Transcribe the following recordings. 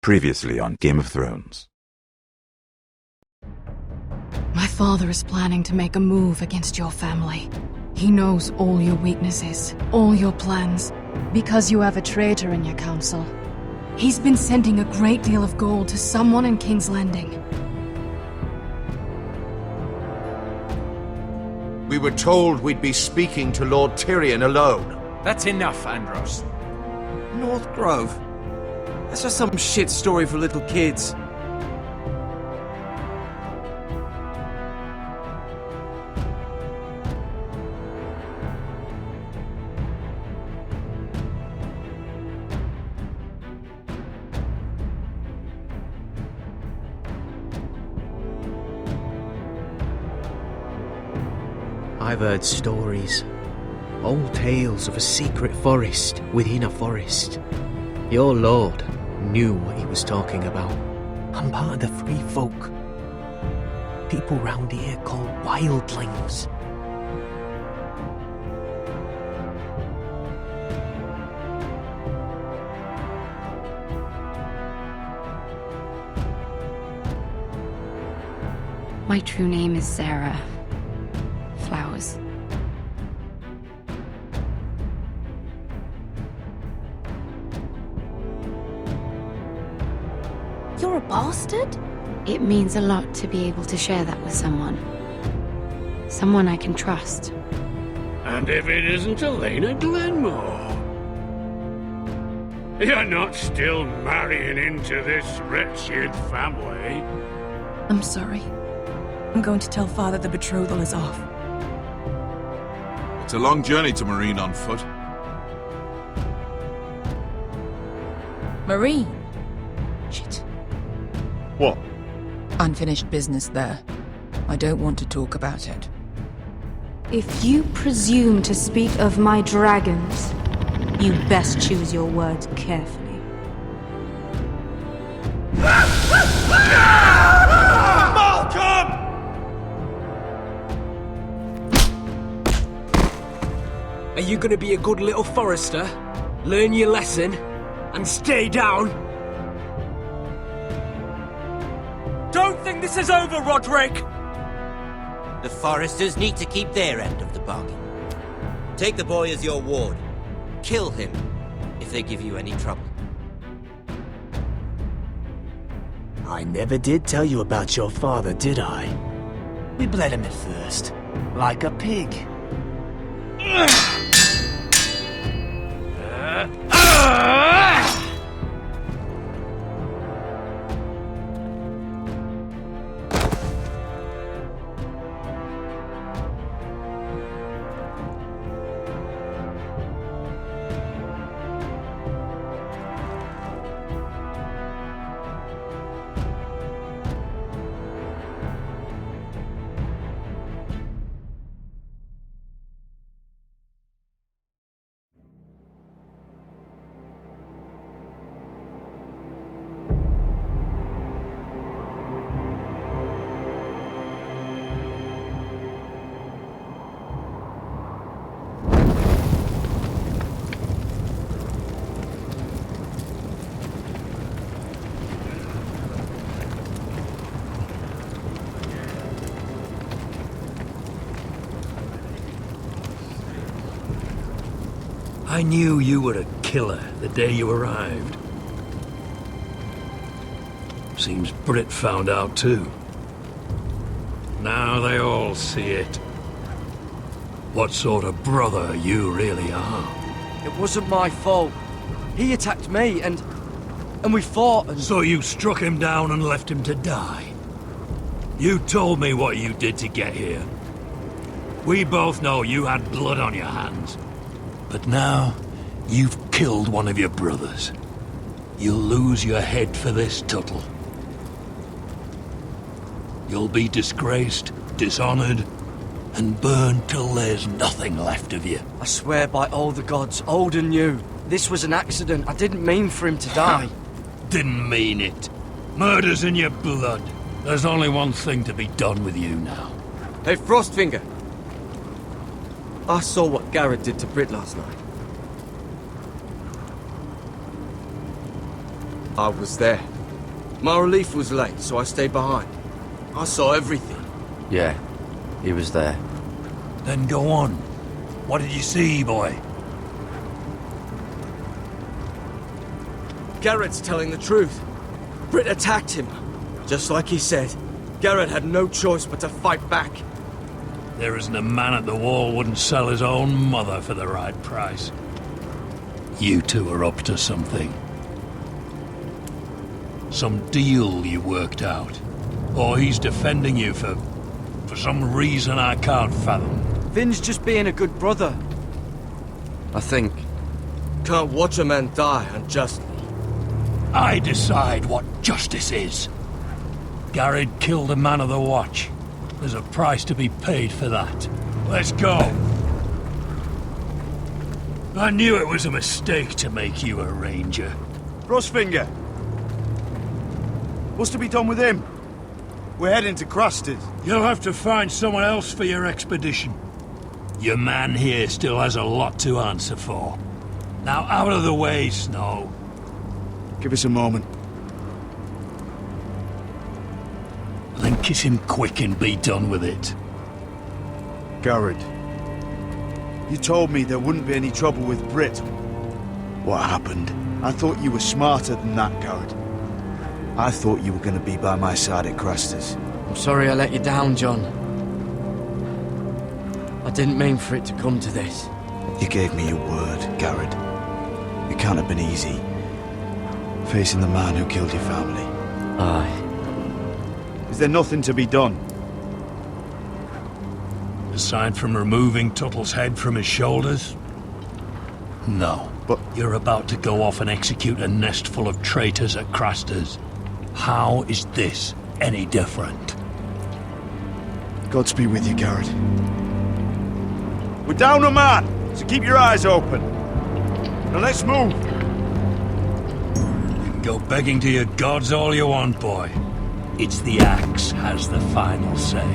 Previously on Game of Thrones. My father is planning to make a move against your family. He knows all your weaknesses, all your plans, because you have a traitor in your council. He's been sending a great deal of gold to someone in King's Landing. We were told we'd be speaking to Lord Tyrion alone. That's enough, Andros. North Grove? That's just some shit story for little kids. I've heard stories. Old tales of a secret forest within a forest. Your lord knew what he was talking about. I'm part of the free folk. People round here called wildlings. My true name is Sarah Flowers. You're a bastard? It means a lot to be able to share that with someone. Someone I can trust. And if it isn't Elena Glenmore? You're not still marrying into this wretched family? I'm sorry. I'm going to tell Father the betrothal is off. It's a long journey to Marine on foot. Marine? Shit. What? Unfinished business there. I don't want to talk about it. If you presume to speak of my dragons, you best choose your words carefully. Are you gonna be a good little Forrester? Learn your lesson? And stay down? Don't think this is over, Roderick! The Forresters need to keep their end of the bargain. Take the boy as your ward. Kill him if they give you any trouble. I never did tell you about your father, did I? We bled him at first, like a pig. I knew you were a killer the day you arrived. Seems Brit found out too. Now they all see it. What sort of brother you really are. It wasn't my fault. He attacked me and we fought and... So you struck him down and left him to die? You told me what you did to get here. We both know you had blood on your hands. But now, you've killed one of your brothers. You'll lose your head for this, Tuttle. You'll be disgraced, dishonored, and burned till there's nothing left of you. I swear by all the gods, old and new, this was an accident. I didn't mean for him to die. Didn't mean it. Murder's in your blood. There's only one thing to be done with you now. Hey, Frostfinger. I saw what Garrett did to Brit last night. I was there. My relief was late, so I stayed behind. I saw everything. Yeah, he was there. Then go on. What did you see, boy? Garrett's telling the truth. Britt attacked him. Just like he said, Garrett had no choice but to fight back. There isn't a man at the wall wouldn't sell his own mother for the right price. You two are up to something. Some deal you worked out. Or he's defending you for some reason I can't fathom. Vin's just being a good brother. I think. Can't watch a man die unjustly. I decide what justice is. Garrett killed a man of the watch. There's a price to be paid for that. Let's go. I knew it was a mistake to make you a ranger. Frostfinger. What's to be done with him? We're heading to Crusters. You'll have to find someone else for your expedition. Your man here still has a lot to answer for. Now out of the way, Snow. Give us a moment. Then kiss him quick and be done with it. Garrett, you told me there wouldn't be any trouble with Britt. What happened? I thought you were smarter than that, Garrett. I thought you were going to be by my side at Crusters. I'm sorry I let you down, John. I didn't mean for it to come to this. You gave me your word, Garrett. It can't have been easy. Facing the man who killed your family. Aye. Is there nothing to be done? Aside from removing Tuttle's head from his shoulders? No. But you're about to go off and execute a nest full of traitors at Crusters. How is this any different? Godspeed with you, Garrett. We're down a man, so keep your eyes open. Now let's move. You can go begging to your gods all you want, boy. It's the axe has the final say.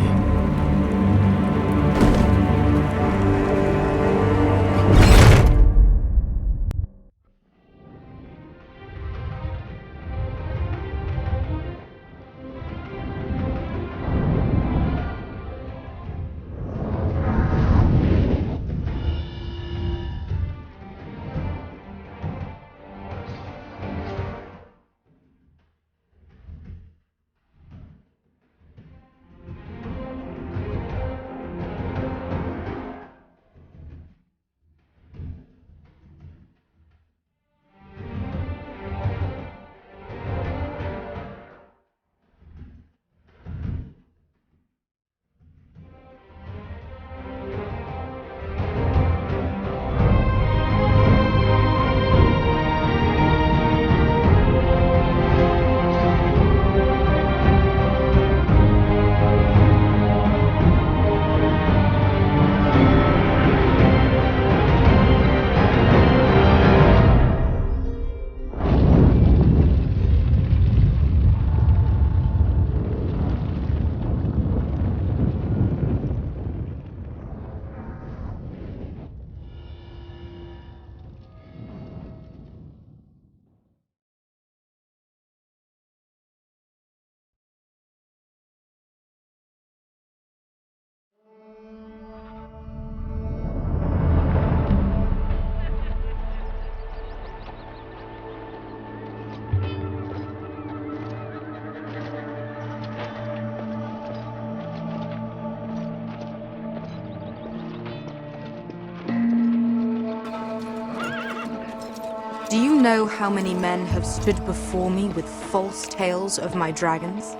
Do you know how many men have stood before me with false tales of my dragons?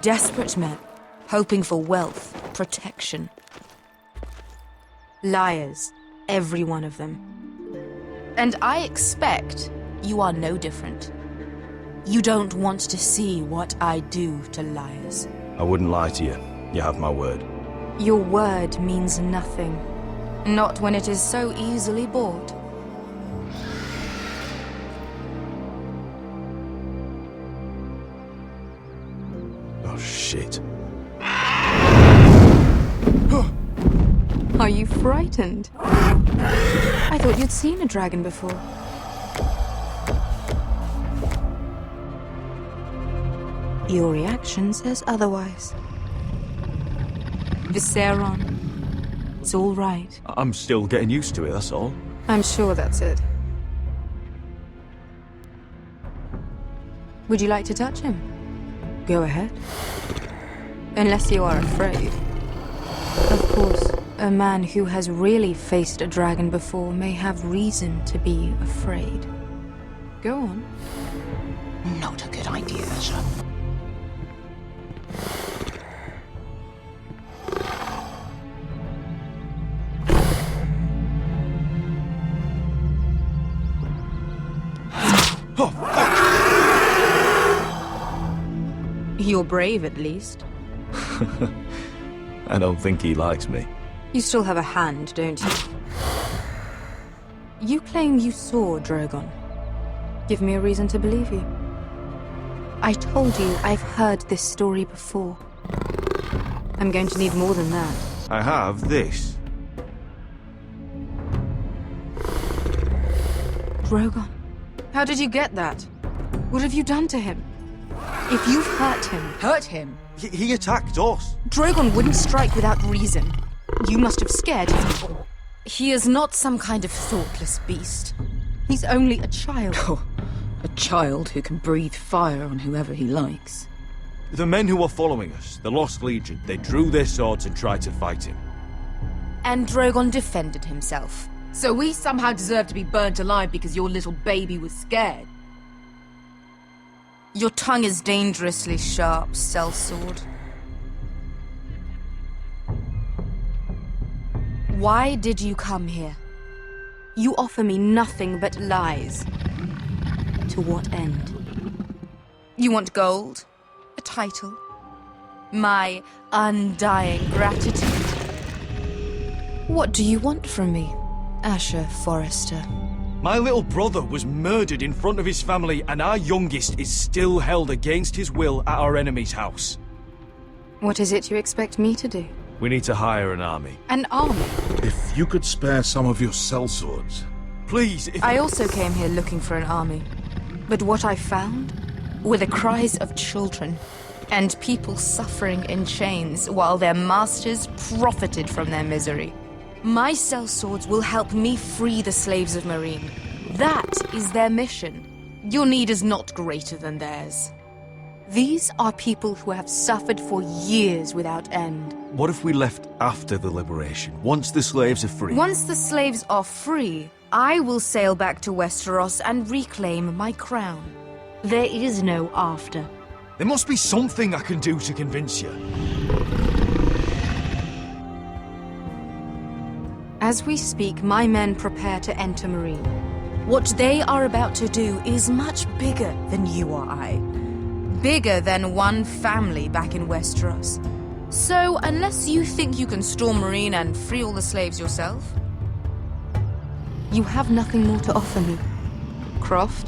Desperate men, hoping for wealth, protection. Liars, every one of them. And I expect you are no different. You don't want to see what I do to liars. I wouldn't lie to you. You have my word. Your word means nothing. Not when it is so easily bought. Oh, shit. Are you frightened? I thought you'd seen a dragon before. Your reaction says otherwise. Visceron. It's all right. I'm still getting used to it, that's all. I'm sure that's it. Would you like to touch him? Go ahead. Unless you are afraid. Of course, a man who has really faced a dragon before may have reason to be afraid. Go on. Not a good idea, Asher. You're brave, at least. I don't think he likes me. You still have a hand, don't you? You claim you saw Drogon. Give me a reason to believe you. I told you I've heard this story before. I'm going to need more than that. I have this. Drogon. How did you get that? What have you done to him? If you've hurt him... Hurt him? He attacked us. Drogon wouldn't strike without reason. You must have scared him. He is not some kind of thoughtless beast. He's only a child. Oh, a child who can breathe fire on whoever he likes. The men who were following us, the Lost Legion, they drew their swords and tried to fight him. And Drogon defended himself. So we somehow deserve to be burnt alive because your little baby was scared? Your tongue is dangerously sharp, sellsword. Why did you come here? You offer me nothing but lies. To what end? You want gold? A title? My undying gratitude? What do you want from me, Asher Forrester? My little brother was murdered in front of his family, and our youngest is still held against his will at our enemy's house. What is it you expect me to do? We need to hire an army. An army? If you could spare some of your sellswords. Please, if... I also came here looking for an army. But what I found were the cries of children and people suffering in chains while their masters profited from their misery. My sellswords will help me free the slaves of Meereen. That is their mission. Your need is not greater than theirs. These are people who have suffered for years without end. What if we left after the liberation, once the slaves are free? Once the slaves are free, I will sail back to Westeros and reclaim my crown. There is no after. There must be something I can do to convince you. As we speak, my men prepare to enter Meereen. What they are about to do is much bigger than you or I. Bigger than one family back in Westeros. So, unless you think you can storm Meereen and free all the slaves yourself, you have nothing more to offer me, Croft.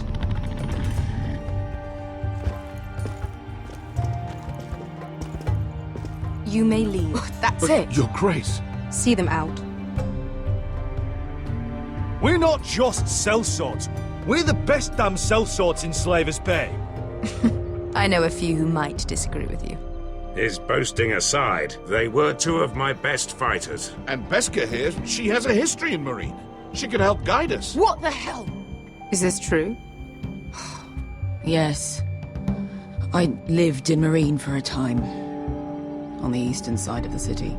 You may leave. That's it. Your Grace. See them out. We're not just sellswords. We're the best damn sellswords in Slavers Bay. I know a few who might disagree with you. His boasting aside, they were two of my best fighters. And Beska here, she has a history in Meereen. She could help guide us. What the hell? Is this true? Yes. I lived in Meereen for a time. On the eastern side of the city.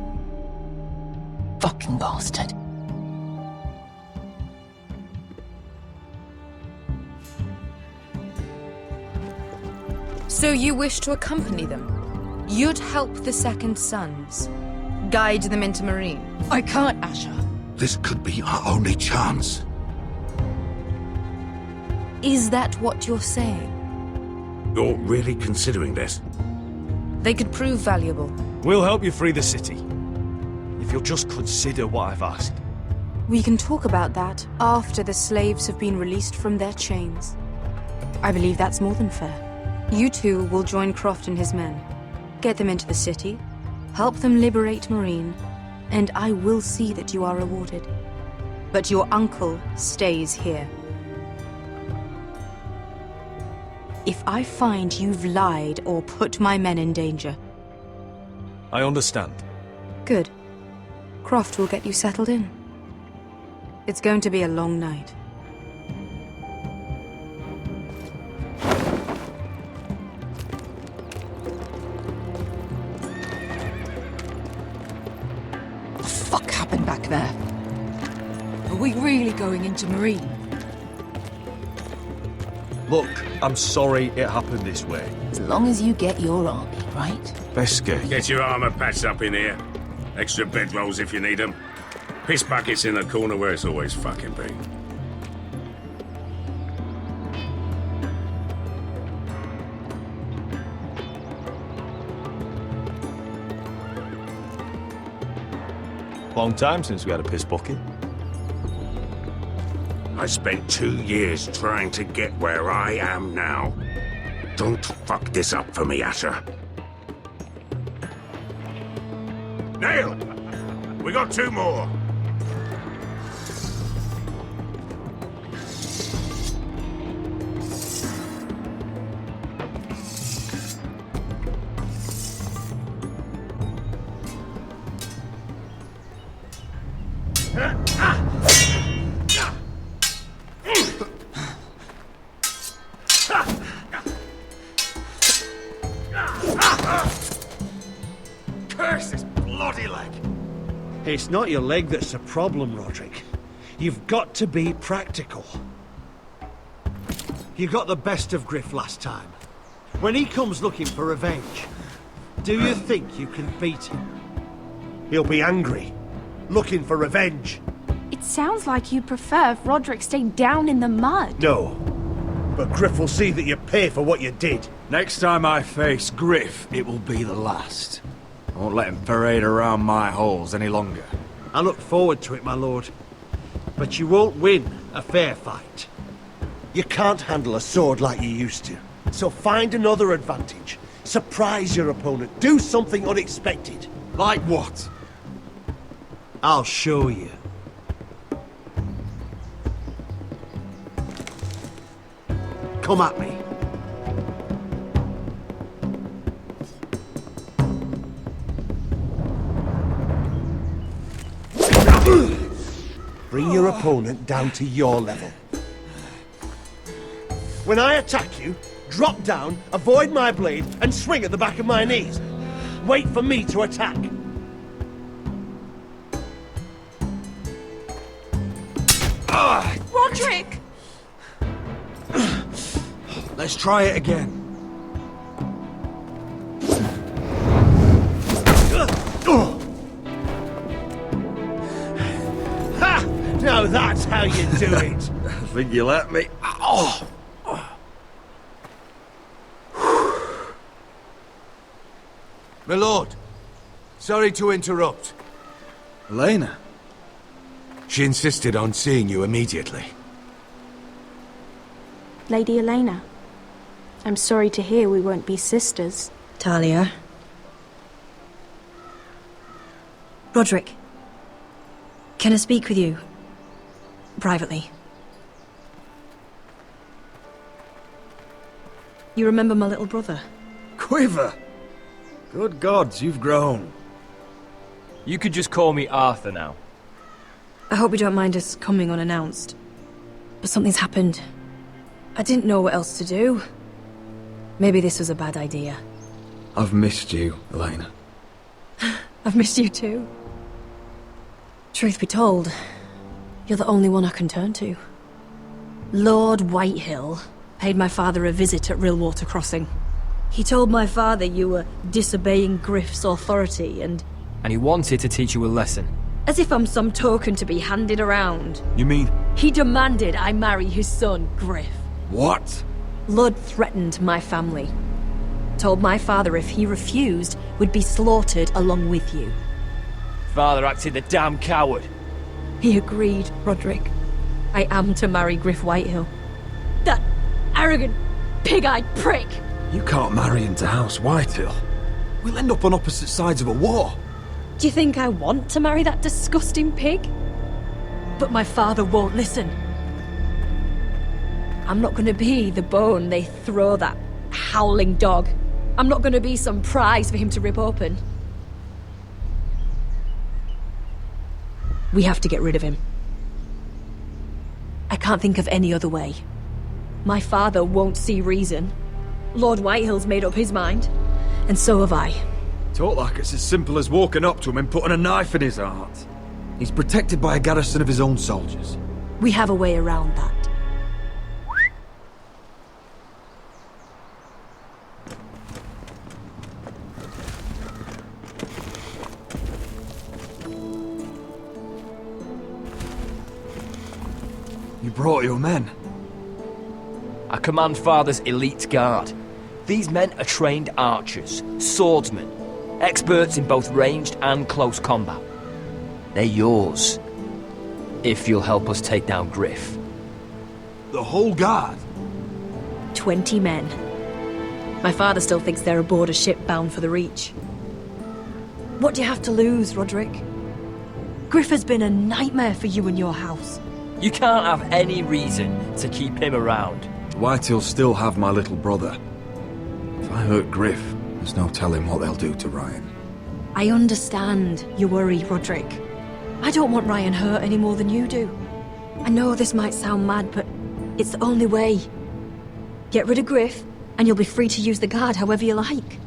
Fucking bastard. So you wish to accompany them? You'd help the Second Sons? Guide them into Meereen? I can't, Asher. This could be our only chance. Is that what you're saying? You're really considering this? They could prove valuable. We'll help you free the city. If you'll just consider what I've asked. We can talk about that after the slaves have been released from their chains. I believe that's more than fair. You two will join Croft and his men. Get them into the city, help them liberate Meereen, and I will see that you are rewarded. But your uncle stays here. if I find you've lied or put my men in danger. I understand. Good. Croft will get you settled in. It's going to be a long night. What the fuck happened back there? Are we really going into Marine? Look, I'm sorry it happened this way. As long as you get your army, right? Beskar. Get your armor patched up in here. Extra bedrolls if you need them. Piss buckets in the corner where it's always fucking been. Long time since we had a piss bucket. I spent 2 years trying to get where I am now. Don't fuck this up for me, Asher. Nail! We got 2 more. Curse this bloody leg! It's not your leg that's the problem, Roderick. You've got to be practical. You got the best of Griff last time. When he comes looking for revenge, do you think you can beat him? He'll be angry, looking for revenge. It sounds like you'd prefer if Roderick stayed down in the mud. No, but Griff will see that you pay for what you did. Next time I face Griff, it will be the last. I won't let him parade around my halls any longer. I look forward to it, my lord. But you won't win a fair fight. You can't handle a sword like you used to. So find another advantage. Surprise your opponent. Do something unexpected. Like what? I'll show you. Come at me. Bring your opponent down to your level. When I attack you, drop down, avoid my blade, and swing at the back of my knees. Wait for me to attack. Roderick! Let's try it again. Ha! Now that's how you do it. I think you let me. Oh! My lord, sorry to interrupt. Elena? She insisted on seeing you immediately. Lady Elena, I'm sorry to hear we won't be sisters. Talia. Roderick. Can I speak with you? Privately. You remember my little brother? Quiver! Good gods, you've grown. You could just call me Arthur now. I hope you don't mind us coming unannounced. But something's happened. I didn't know what else to do. Maybe this was a bad idea. I've missed you, Elena. I've missed you too. Truth be told, you're the only one I can turn to. Lord Whitehill paid my father a visit at Rillwater Crossing. He told my father you were disobeying Griff's authority and he wanted to teach you a lesson. as if I'm some token to be handed around. You mean... He demanded I marry his son, Griff. What? Lud threatened my family. Told my father if he refused, would be slaughtered along with you. Father acted the damn coward. He agreed, Roderick. I am to marry Griff Whitehill. That arrogant, pig-eyed prick! You can't marry into House Whitehill. We'll end up on opposite sides of a war. Do you think I want to marry that disgusting pig? But my father won't listen. I'm not gonna be the bone they throw that howling dog. I'm not gonna be some prize for him to rip open. We have to get rid of him. I can't think of any other way. My father won't see reason. Lord Whitehill's made up his mind, and so have I. Talk like it's as simple as walking up to him and putting a knife in his heart. He's protected by a garrison of his own soldiers. We have a way around that. You brought your men. I command Father's elite guard. These men are trained archers, swordsmen, experts in both ranged and close combat. They're yours, if you'll help us take down Griff. The whole guard? 20 men. My father still thinks they're aboard a ship bound for the Reach. What do you have to lose, Roderick? Griff has been a nightmare for you and your house. You can't have any reason to keep him around. Whitehill'll still have my little brother. If I hurt Griff, there's no telling what they'll do to Ryan. I understand your worry, Roderick. I don't want Ryan hurt any more than you do. I know this might sound mad, but it's the only way. Get rid of Griff, and you'll be free to use the guard however you like.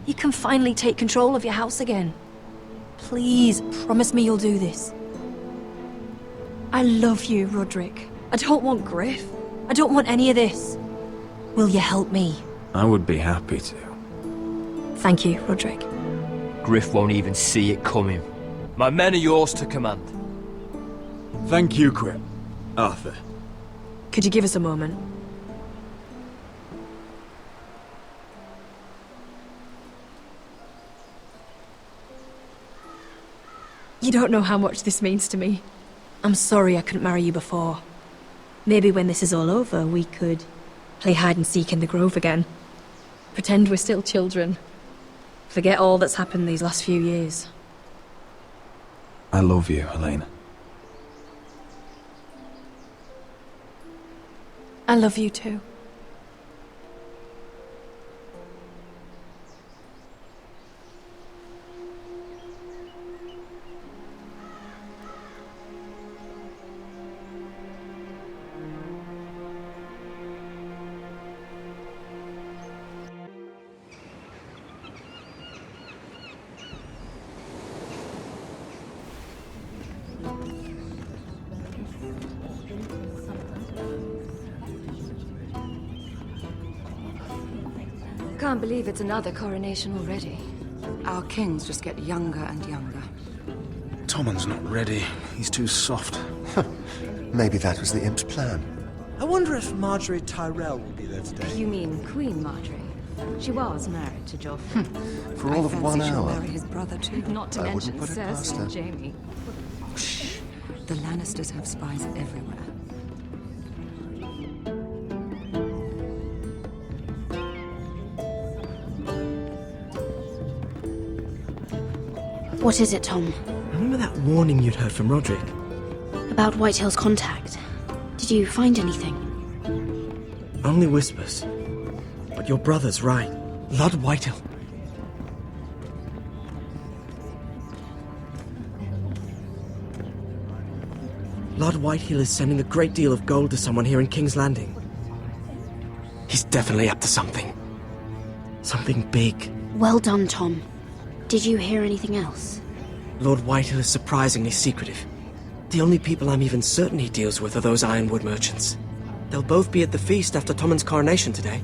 You can finally take control of your house again. Please, promise me you'll do this. I love you, Roderick. I don't want Griff. I don't want any of this. Will you help me? I would be happy to. Thank you, Roderick. Griff won't even see it coming. My men are yours to command. Thank you, Quip. Arthur. Could you give us a moment? You don't know how much this means to me. I'm sorry I couldn't marry you before. Maybe when this is all over, we could play hide and seek in the Grove again. Pretend we're still children. Forget all that's happened these last few years. I love you, Helena. I love you too. Can't believe it's another coronation already. Our kings just get younger and younger. Tommen's not ready. He's too soft. Maybe that was the imp's plan. I wonder if Marjorie Tyrell will be there today. You mean Queen Marjorie? She was married to Joffrey. For all of 1 she'll hour. marry his brother too. Not to I mention wouldn't put it past Cersei her. and Jaime. Shh. The Lannisters have spies everywhere. What is it, Tom? Remember that warning you'd heard from Roderick? About Whitehill's contact. Did you find anything? Only whispers. But your brother's right. Lord Whitehill. Lord Whitehill is sending a great deal of gold to someone here in King's Landing. He's definitely up to something. Something big. Well done, Tom. Did you hear anything else? Lord Whitehill is surprisingly secretive. The only people I'm even certain he deals with are those Ironwood merchants. They'll both be at the feast after Tommen's coronation today.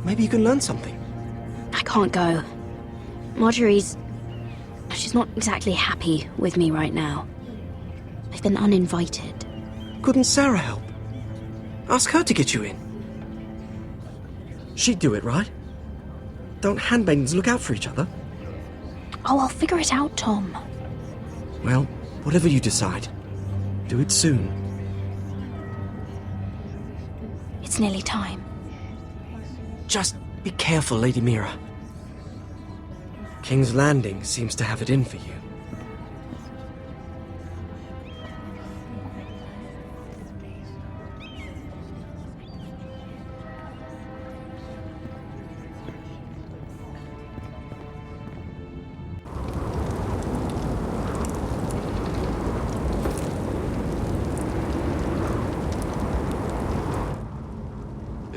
Maybe you can learn something. I can't go. Marjorie's... she's not exactly happy with me right now. I've been uninvited. Couldn't Sarah help? Ask her to get you in. She'd do it, right? Don't handmaidens look out for each other? Oh, I'll figure it out, Tom. Well, whatever you decide, do it soon. It's nearly time. Just be careful, Lady Mira. King's Landing seems to have it in for you.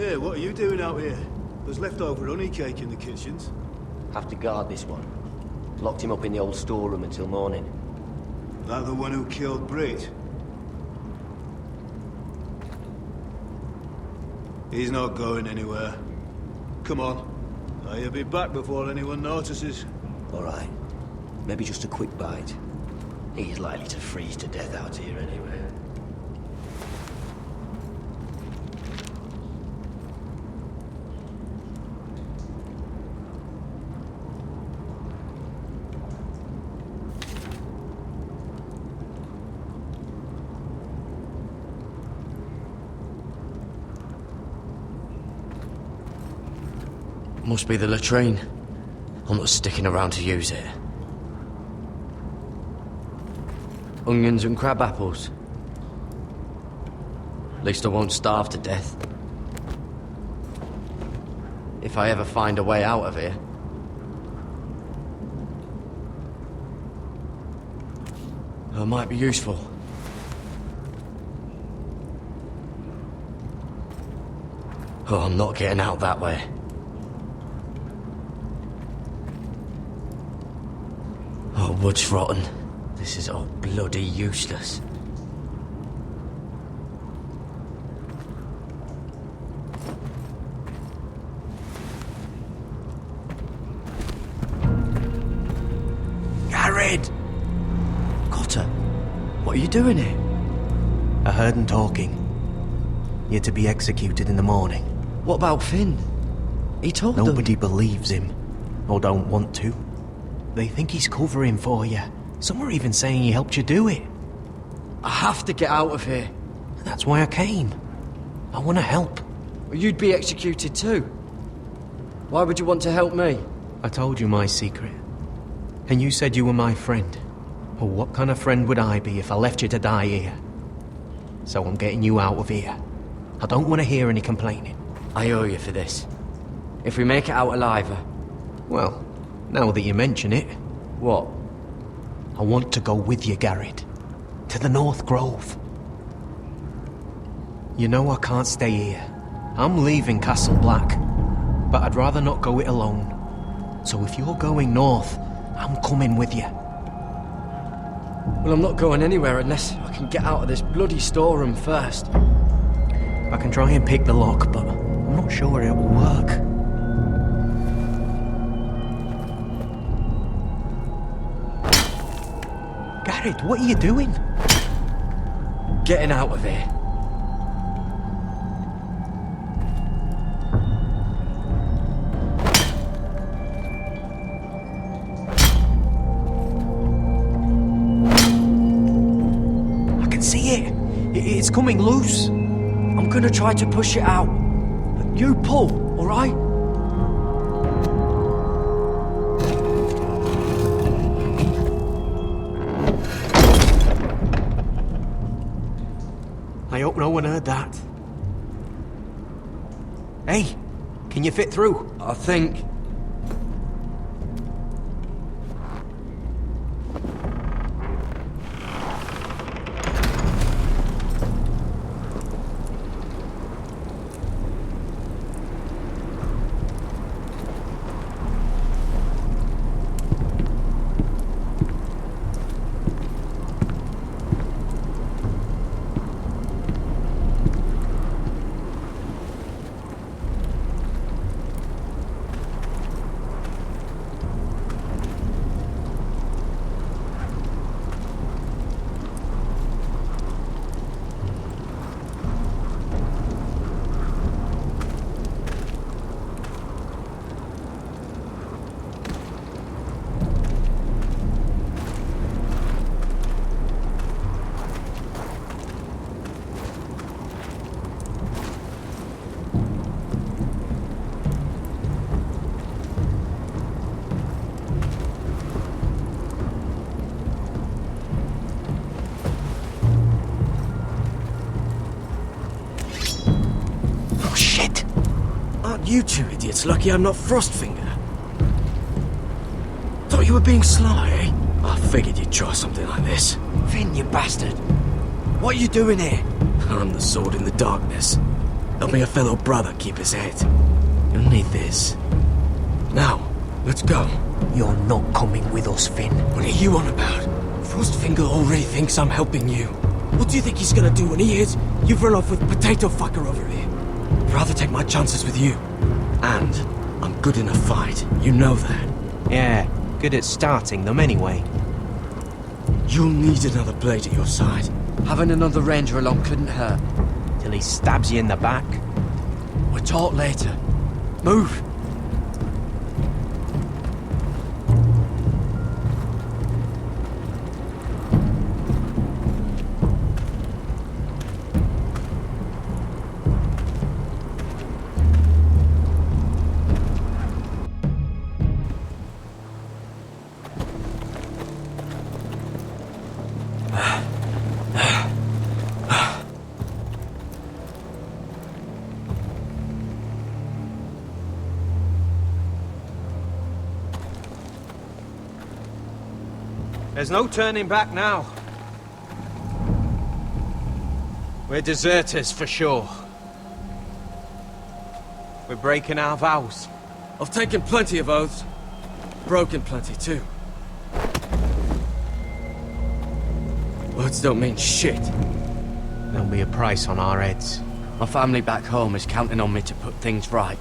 Yeah, what are you doing out here? There's leftover honey cake in the kitchens. Have to guard this one. Locked him up in the old storeroom until morning. That the one who killed Brit? He's not going anywhere. Come on. I'll be back before anyone notices. All right. Maybe just a quick bite. He's likely to freeze to death out here anyway. Must be the latrine. I'm not sticking around to use it. Onions and crab apples. At least I won't starve to death. If I ever find a way out of here. It might be useful. Oh, I'm not getting out that way. Oh, wood's rotten. This is all bloody useless. Garrett! Cotter, what are you doing here? I heard him talking. You're to be executed in the morning. What about Finn? He told them. Nobody believes him. Or don't want to. They think he's covering for you. Some are even saying he helped you do it. I have to get out of here. That's why I came. I want to help. Well, you'd be executed too. Why would you want to help me? I told you my secret. And you said you were my friend. Well, what kind of friend would I be if I left you to die here? So I'm getting you out of here. I don't want to hear any complaining. I owe you for this. If we make it out alive... Well, now that you mention it... What? I want to go with you, Garrett. To the North Grove. You know I can't stay here. I'm leaving Castle Black. But I'd rather not go it alone. So if you're going north, I'm coming with you. Well, I'm not going anywhere unless I can get out of this bloody storeroom first. I can try and pick the lock, but I'm not sure it will work. Garrett, what are you doing? Getting out of here. I can see it. It's coming loose. I'm gonna try to push it out. You pull, all right? I hope no one heard that. Hey, can you fit through? I think. You two idiots lucky I'm not Frostfinger. Thought you were being sly, eh? I figured you'd try something like this. Finn, you bastard. What are you doing here? I'm the sword in the darkness. Help me a fellow brother keep his head. You'll need this. Now, let's go. You're not coming with us, Finn. What are you on about? Frostfinger already thinks I'm helping you. What do you think he's gonna do when he hears you've run off with Potato Fucker over here? I'd rather take my chances with you. And I'm good in a fight. You know that. Yeah, good at starting them anyway. You'll need another blade at your side. Having another ranger along couldn't hurt. Till he stabs you in the back. We'll talk later. Move! There's no turning back now. We're deserters for sure. We're breaking our vows. I've taken plenty of oaths. Broken plenty too. Words don't mean shit. There'll be a price on our heads. My family back home is counting on me to put things right.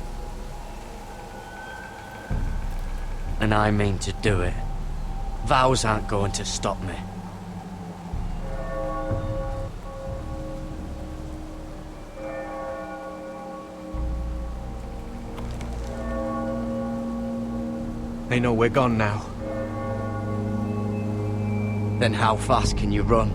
And I mean to do it. Vows aren't going to stop me. They know we're gone now. Then how fast can you run?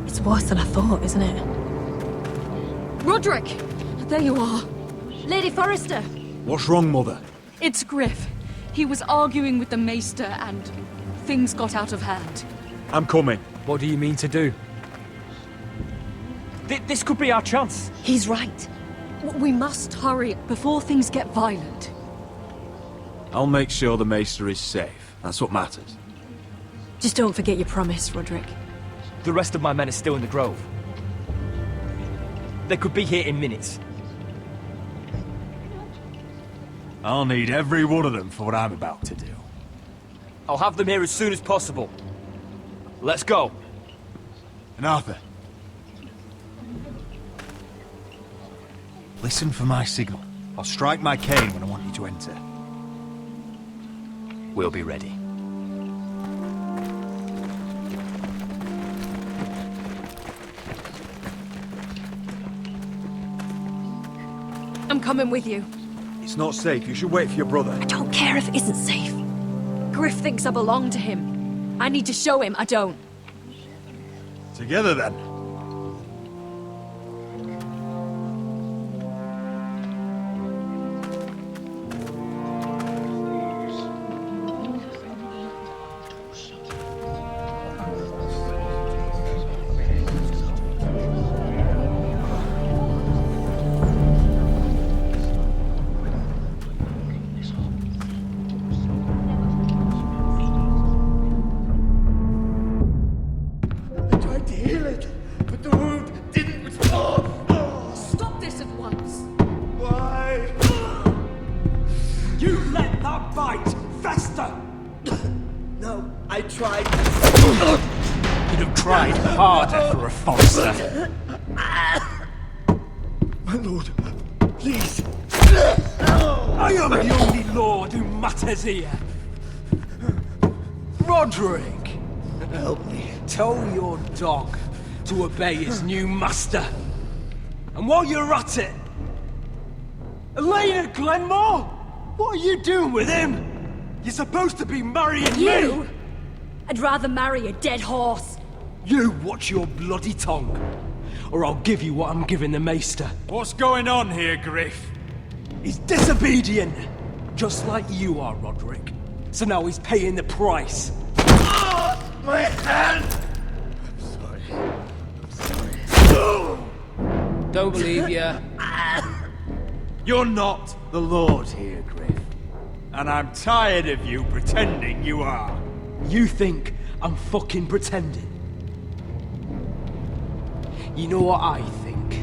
It's worse than I thought, isn't it? Roderick! There you are. Lady Forrester! What's wrong, Mother? It's Griff. He was arguing with the Maester and things got out of hand. I'm coming. What do you mean to do? This could be our chance. He's right. We must hurry before things get violent. I'll make sure the Maester is safe. That's what matters. Just don't forget your promise, Roderick. The rest of my men are still in the grove. They could be here in minutes. I'll need every one of them for what I'm about to do. I'll have them here as soon as possible. Let's go. And Arthur, listen for my signal. I'll strike my cane when I want you to enter. We'll be ready. I'm coming with you. It's not safe. You should wait for your brother. I don't care if it isn't safe. Griff thinks I belong to him. I need to show him I don't. Together then. Here. Roderick! Help me. Tell your dog to obey his new master. And while you're at it... Elena Glenmore? What are you doing with him? You're supposed to be marrying me! I'd rather marry a dead horse. You watch your bloody tongue, or I'll give you what I'm giving the Maester. What's going on here, Griff? He's disobedient, just like you are, Roderick. So now he's paying the price. My hand! Don't believe ya. You're not the Lord here, Griff. And I'm tired of you pretending you are. You think I'm fucking pretending? You know what I think?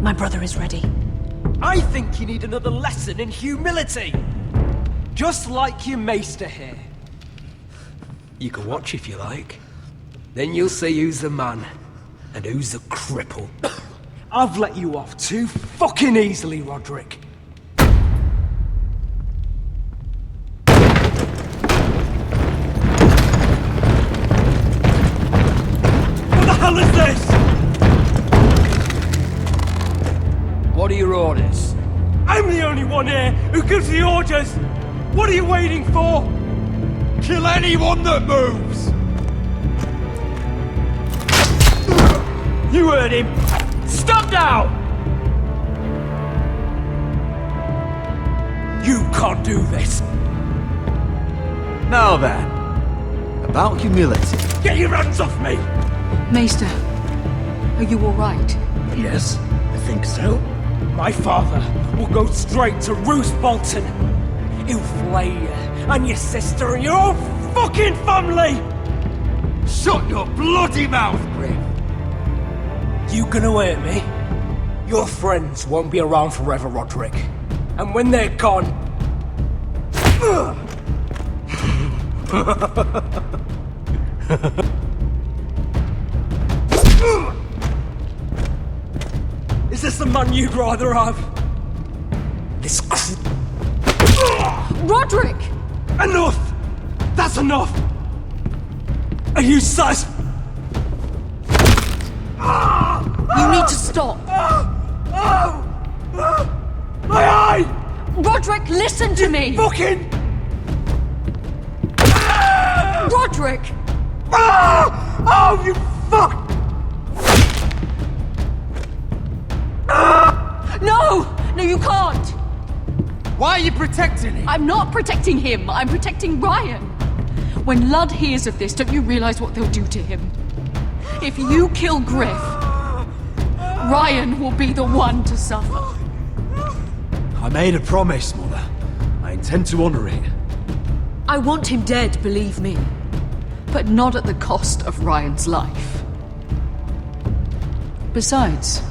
My brother is ready. I think you need another lesson in humility. Just like your Maester here. You can watch if you like. Then you'll see who's the man and who's the cripple. I've let you off too fucking easily, Roderick. What the hell is this? What are your orders? I'm the only one here who gives the orders! What are you waiting for? Kill anyone that moves! You heard him! Stop now! You can't do this! Now then, about humility. Get your hands off me! Maester, are you alright? Yes, I think so. My father will go straight to Roose Bolton. He'll flay you, and your sister, and your whole fucking family! Shut your bloody mouth, Griff! You gonna hurt me? Your friends won't be around forever, Roderick. And when they're gone... Is this the man you'd rather have? This Roderick! Enough! That's enough! Are you sus? You need to stop. My eye! Roderick, listen to me! Fucking... Roderick! Oh, you fuck! No! No, you can't! Why are you protecting him? I'm not protecting him. I'm protecting Ryan. When Ludd hears of this, don't you realize what they'll do to him? If you kill Griff, Ryan will be the one to suffer. I made a promise, Mother. I intend to honor it. I want him dead, believe me. But not at the cost of Ryan's life. Besides,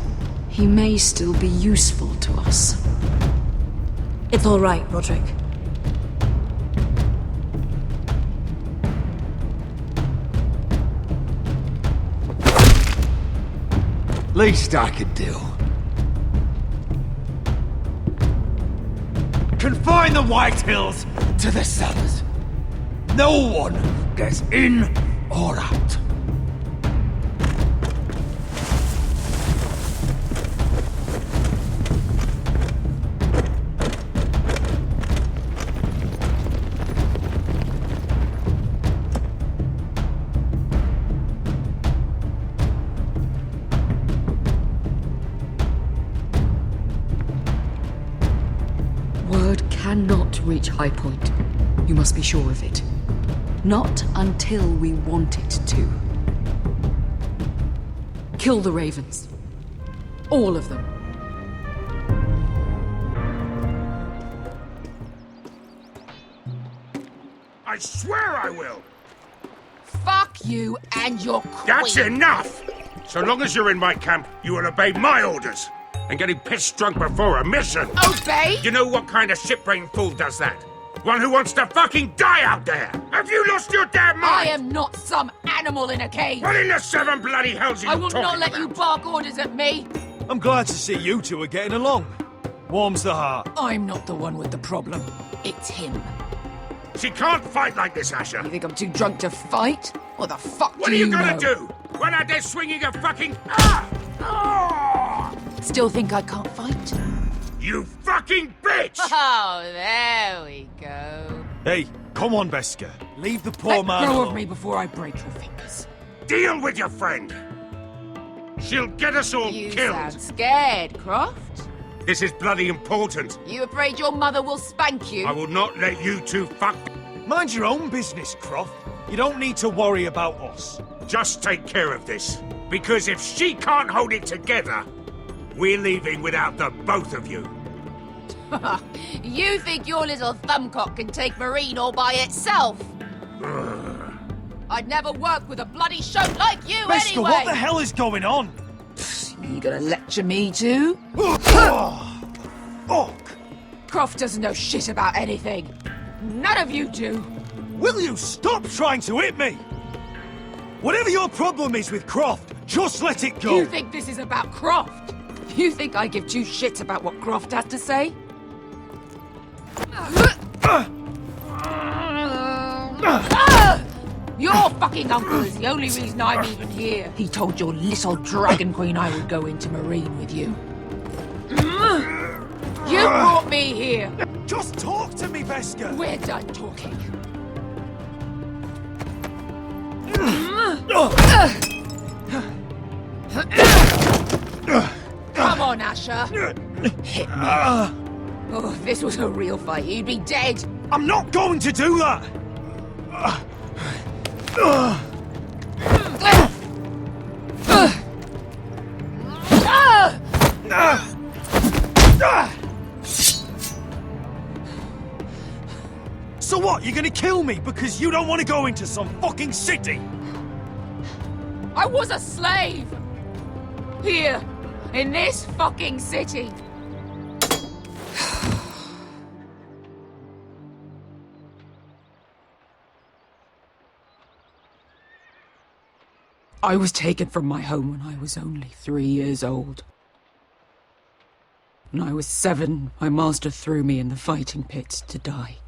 he may still be useful to us. It's all right, Roderick. Least I could do. Confine the White Hills to the cellars. No one gets in or out. Cannot reach High Point. You must be sure of it. Not until we want it to. Kill the ravens. All of them. I swear I will! Fuck you and your queen. That's enough! So long as you're in my camp, you will obey my orders. And getting pissed drunk before a mission. Obey? You know what kind of shit-brained fool does that? One who wants to fucking die out there! Have you lost your damn mind? I am not some animal in a cage. What in the seven bloody hells are you I will talking not let about? you bark orders at me. I'm glad to see you two are getting along. Warms the heart. I'm not the one with the problem. It's him. She can't fight like this, Asher. You think I'm too drunk to fight? What the fuck What do are you know? gonna do? Run out there swinging a fucking... Still think I can't fight? You fucking bitch! Oh, there we go. Hey, come on, Beskar. Leave the poor man Let go alone. of me before I break your fingers. Deal with your friend. She'll get us all You killed. sound scared, Croft. This is bloody important. You afraid your mother will spank you? I will not let you two fuck. Mind your own business, Croft. You don't need to worry about us. Just take care of this. Because if she can't hold it together, we're leaving without the both of you. You think your little thumbcock can take Marine all by itself? I'd never work with a bloody shote like you Beskar, anyway! what the hell is going on? You gonna lecture me too? Fuck! Croft doesn't know shit about anything. None of you do. Will you stop trying to hit me? Whatever your problem is with Croft, just let it go. You think this is about Croft? You think I give two shits about what Croft has to say? Your fucking uncle is the only reason I'm even here. He told your little dragon queen I would go into Marine with you. You brought me here. Just talk to me, Beskar. We're done talking. Come on, Asher. Hit me. Oh, if this was a real fight, you'd be dead. I'm not going to do that. So what, you're gonna kill me because you don't want to go into some fucking city? I was a slave! Here, in this fucking city. I was taken from my home when I was only 3 years old. When I was 7, my master threw me in the fighting pits to die.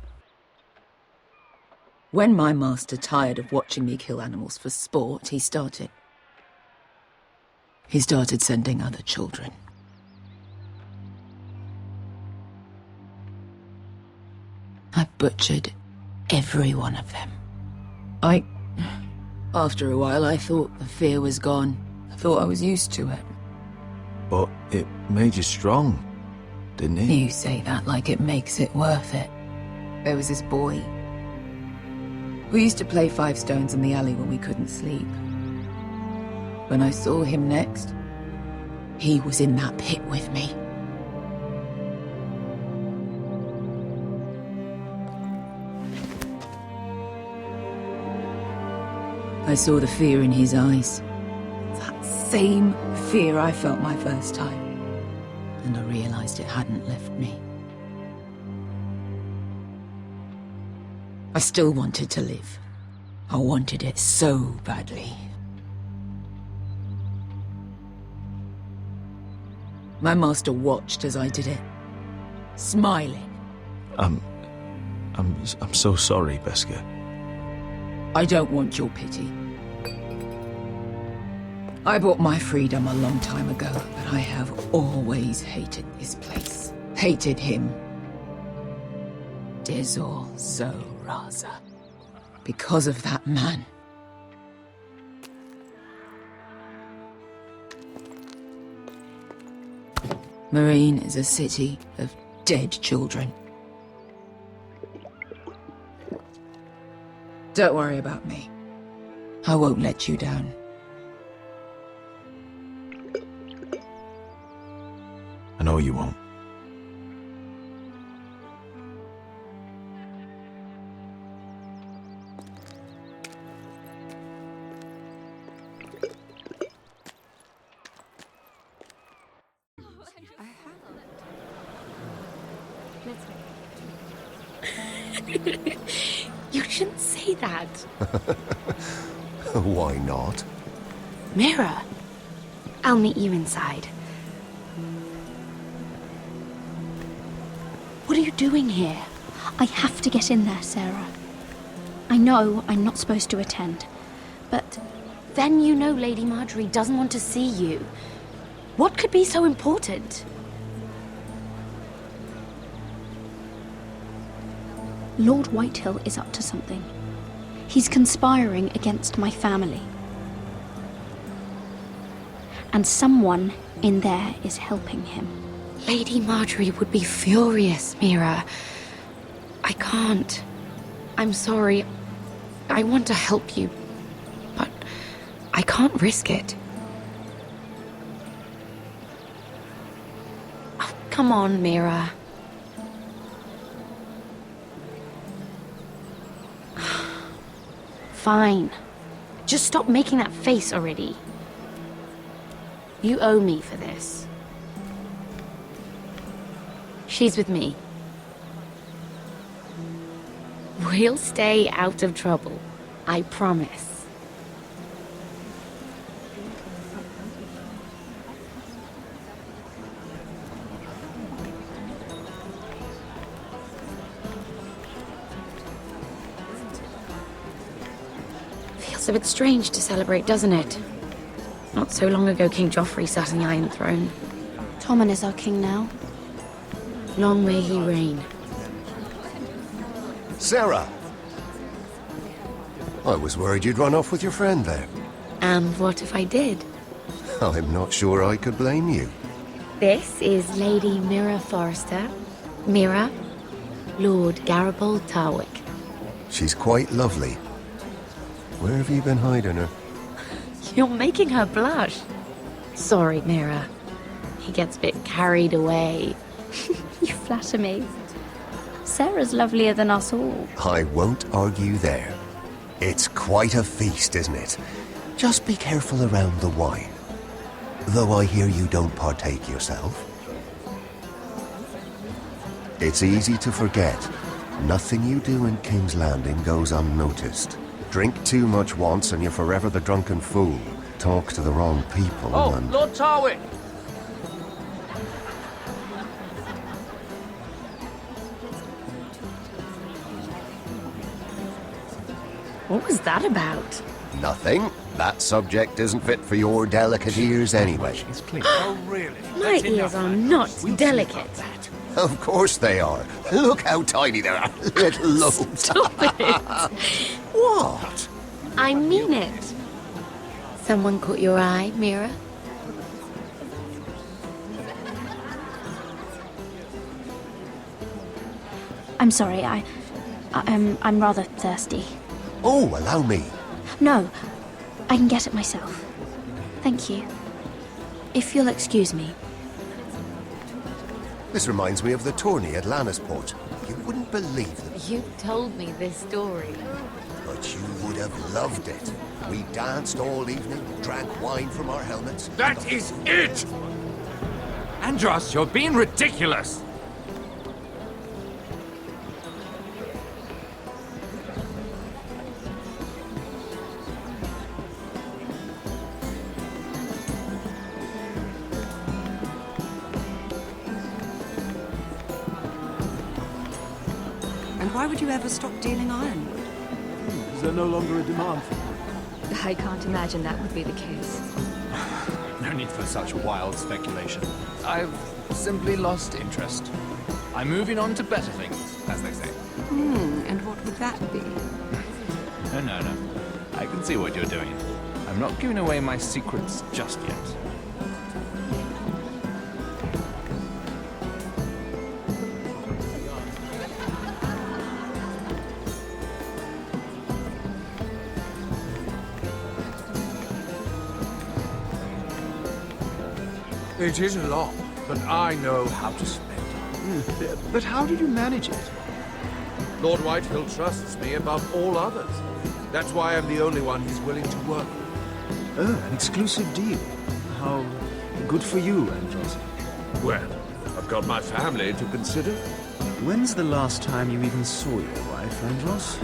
When my master tired of watching me kill animals for sport, he started sending other children. I butchered every one of them. After a while, I thought the fear was gone. I thought I was used to it. But it made you strong, didn't it? You say that like it makes it worth it. There was this boy. We used to play 5 stones in the alley when we couldn't sleep. When I saw him next, he was in that pit with me. I saw the fear in his eyes. That same fear I felt my first time. And I realized it hadn't left me. I still wanted to live. I wanted it so badly. My master watched as I did it, smiling. I'm so sorry, Beskar. I don't want your pity. I bought my freedom a long time ago, but I have always hated this place. Hated him. Dezor Zoraza. Because of that man. Marine is a city of dead children. Don't worry about me. I won't let you down. I know you won't. You shouldn't say that. Why not? Mira, I'll meet you inside. What are you doing here? I have to get in there, Sarah. I know I'm not supposed to attend, but then you know Lady Marjorie doesn't want to see you. What could be so important? Lord Whitehill is up to something. He's conspiring against my family. And someone in there is helping him. Lady Marjorie would be furious, Mira. I can't. I'm sorry. I want to help you, but I can't risk it. Oh, come on, Mira. Fine. Just stop making that face already. You owe me for this. She's with me. We'll stay out of trouble. I promise. Feels a bit strange to celebrate, doesn't it? Not so long ago, King Joffrey sat on the Iron Throne. Tommen is our king now. Long may he reign. Sarah! I was worried you'd run off with your friend there. And what if I did? I'm not sure I could blame you. This is Lady Mira Forrester. Mira, Lord Garibald Tarwick. She's quite lovely. Where have you been hiding her? You're making her blush. Sorry, Mira. He gets a bit carried away. You flatter me. Sarah's lovelier than us all. I won't argue there. It's quite a feast, isn't it? Just be careful around the wine. Though I hear you don't partake yourself. It's easy to forget. Nothing you do in King's Landing goes unnoticed. Drink too much once and you're forever the drunken fool. Talk to the wrong people and... Lord Tarwick! What was that about? Nothing. That subject isn't fit for your delicate ears anyway. Oh, really? My ears are not delicate. Of course they are. Look how tiny they are. Little lobes. Stop it. What? I mean it. Someone caught your eye, Mira? I'm sorry, I'm rather thirsty. Oh, allow me. No, I can get it myself. Thank you. If you'll excuse me. This reminds me of the tourney at Lannisport. You wouldn't believe them. You told me this story. But you would have loved it. We danced all evening, drank wine from our helmets. That is it! Andros, you're being ridiculous! And why would you ever stop dealing Ironwood? Is there no longer a demand for it? I can't imagine that would be the case. No need for such wild speculation. I've simply lost interest. I'm moving on to better things, as they say. And what would that be? No. I can see what you're doing. I'm not giving away my secrets just yet. It isn't long, but I know how to spend it. But how did you manage it? Lord Whitehill trusts me above all others. That's why I'm the only one he's willing to work with. Oh, an exclusive deal. How good for you, Andros. Well, I've got my family to consider. When's the last time you even saw your wife, Andros?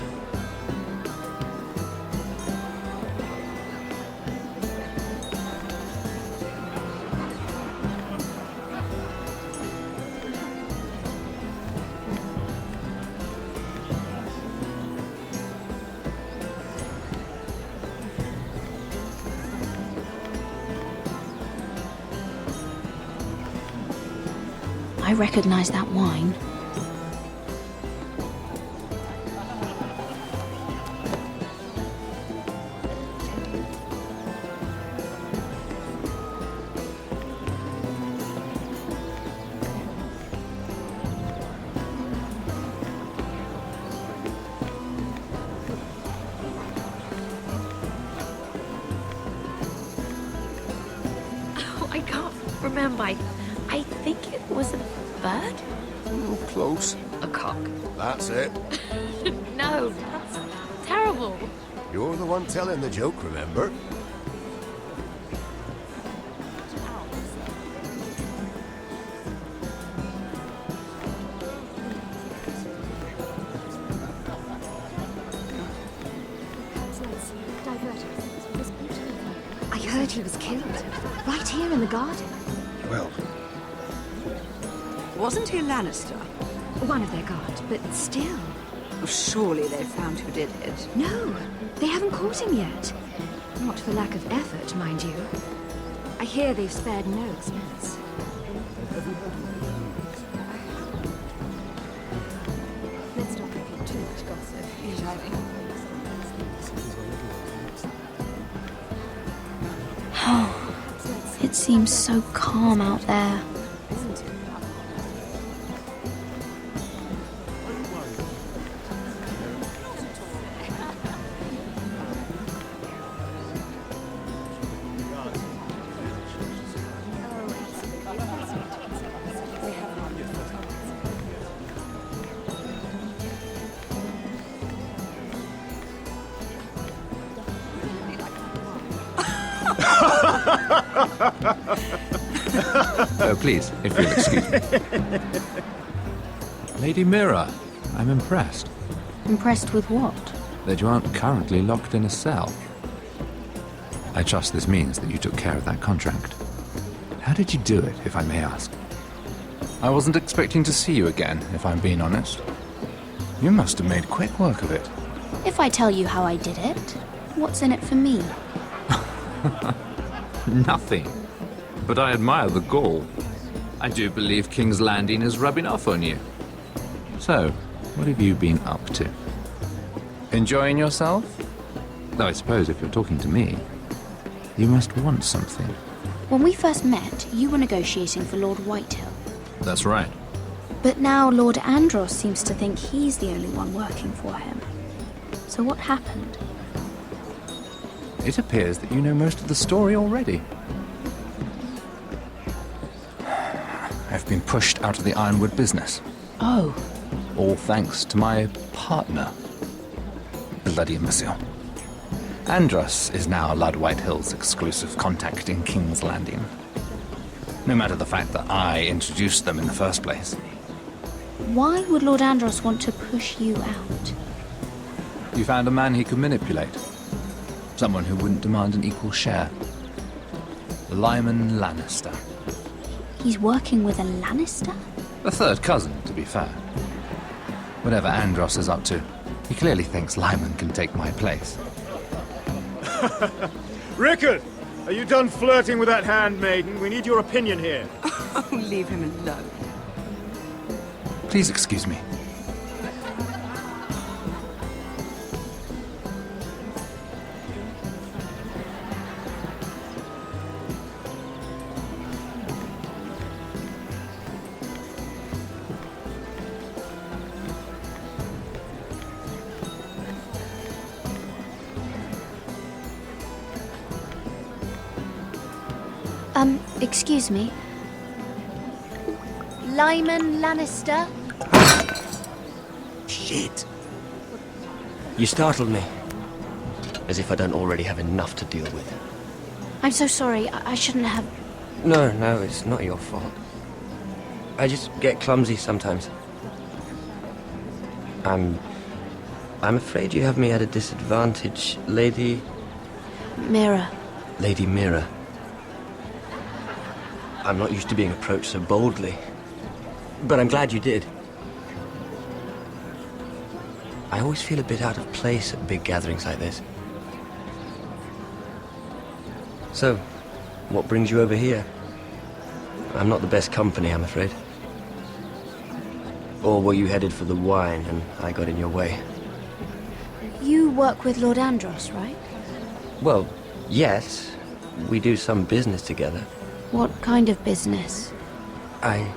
I recognize that wine. remember. I think it was a bird? Oh, close. A cock. That's it. No, that's terrible. You're the one telling the joke, remember? I heard he was killed. Right here in the garden. Well, Wasn't he Lannister? One of their guard, but still. Oh, surely they found who did it. No, they haven't caught him yet. Not for lack of effort, mind you. I hear they've spared no expense. Let's not repeat too much gossip. It seems so calm out there. Oh, please, if you'll excuse me. Lady Mira, I'm impressed Impressed with what? that you aren't currently locked in a cell. I trust this means that you took care of that contract. How did you do it, if I may ask? I wasn't expecting to see you again, if I'm being honest. You must have made quick work of it. If I tell you how I did it, what's in it for me? Nothing. But I admire the gall. I do believe King's Landing is rubbing off on you. So, what have you been up to? Enjoying yourself? Though I suppose if you're talking to me, you must want something. When we first met, you were negotiating for Lord Whitehill. That's right. But now Lord Andros seems to think he's the only one working for him. So what happened? It appears that you know most of the story already. I've been pushed out of the Ironwood business. Oh. All thanks to my partner. Bloody imbecile. Andros is now Lord Whitehill's exclusive contact in King's Landing. No matter the fact that I introduced them in the first place. Why would Lord Andros want to push you out? You found a man he could manipulate. Someone who wouldn't demand an equal share. Lyman Lannister. He's working with a Lannister? A third cousin, to be fair. Whatever Andros is up to, he clearly thinks Lyman can take my place. Rickard! Are you done flirting with that handmaiden? We need your opinion here. Oh, leave him alone. Please excuse me. Excuse me. Lyman Lannister? Shit. You startled me. As if I don't already have enough to deal with. I'm so sorry. I shouldn't have... No, it's not your fault. I just get clumsy sometimes. I'm afraid you have me at a disadvantage, Lady... Mira. Lady Mira. I'm not used to being approached so boldly. But I'm glad you did. I always feel a bit out of place at big gatherings like this. So, what brings you over here? I'm not the best company, I'm afraid. Or were you headed for the wine and I got in your way? You work with Lord Andros, right? Well, yes. We do some business together. What kind of business? I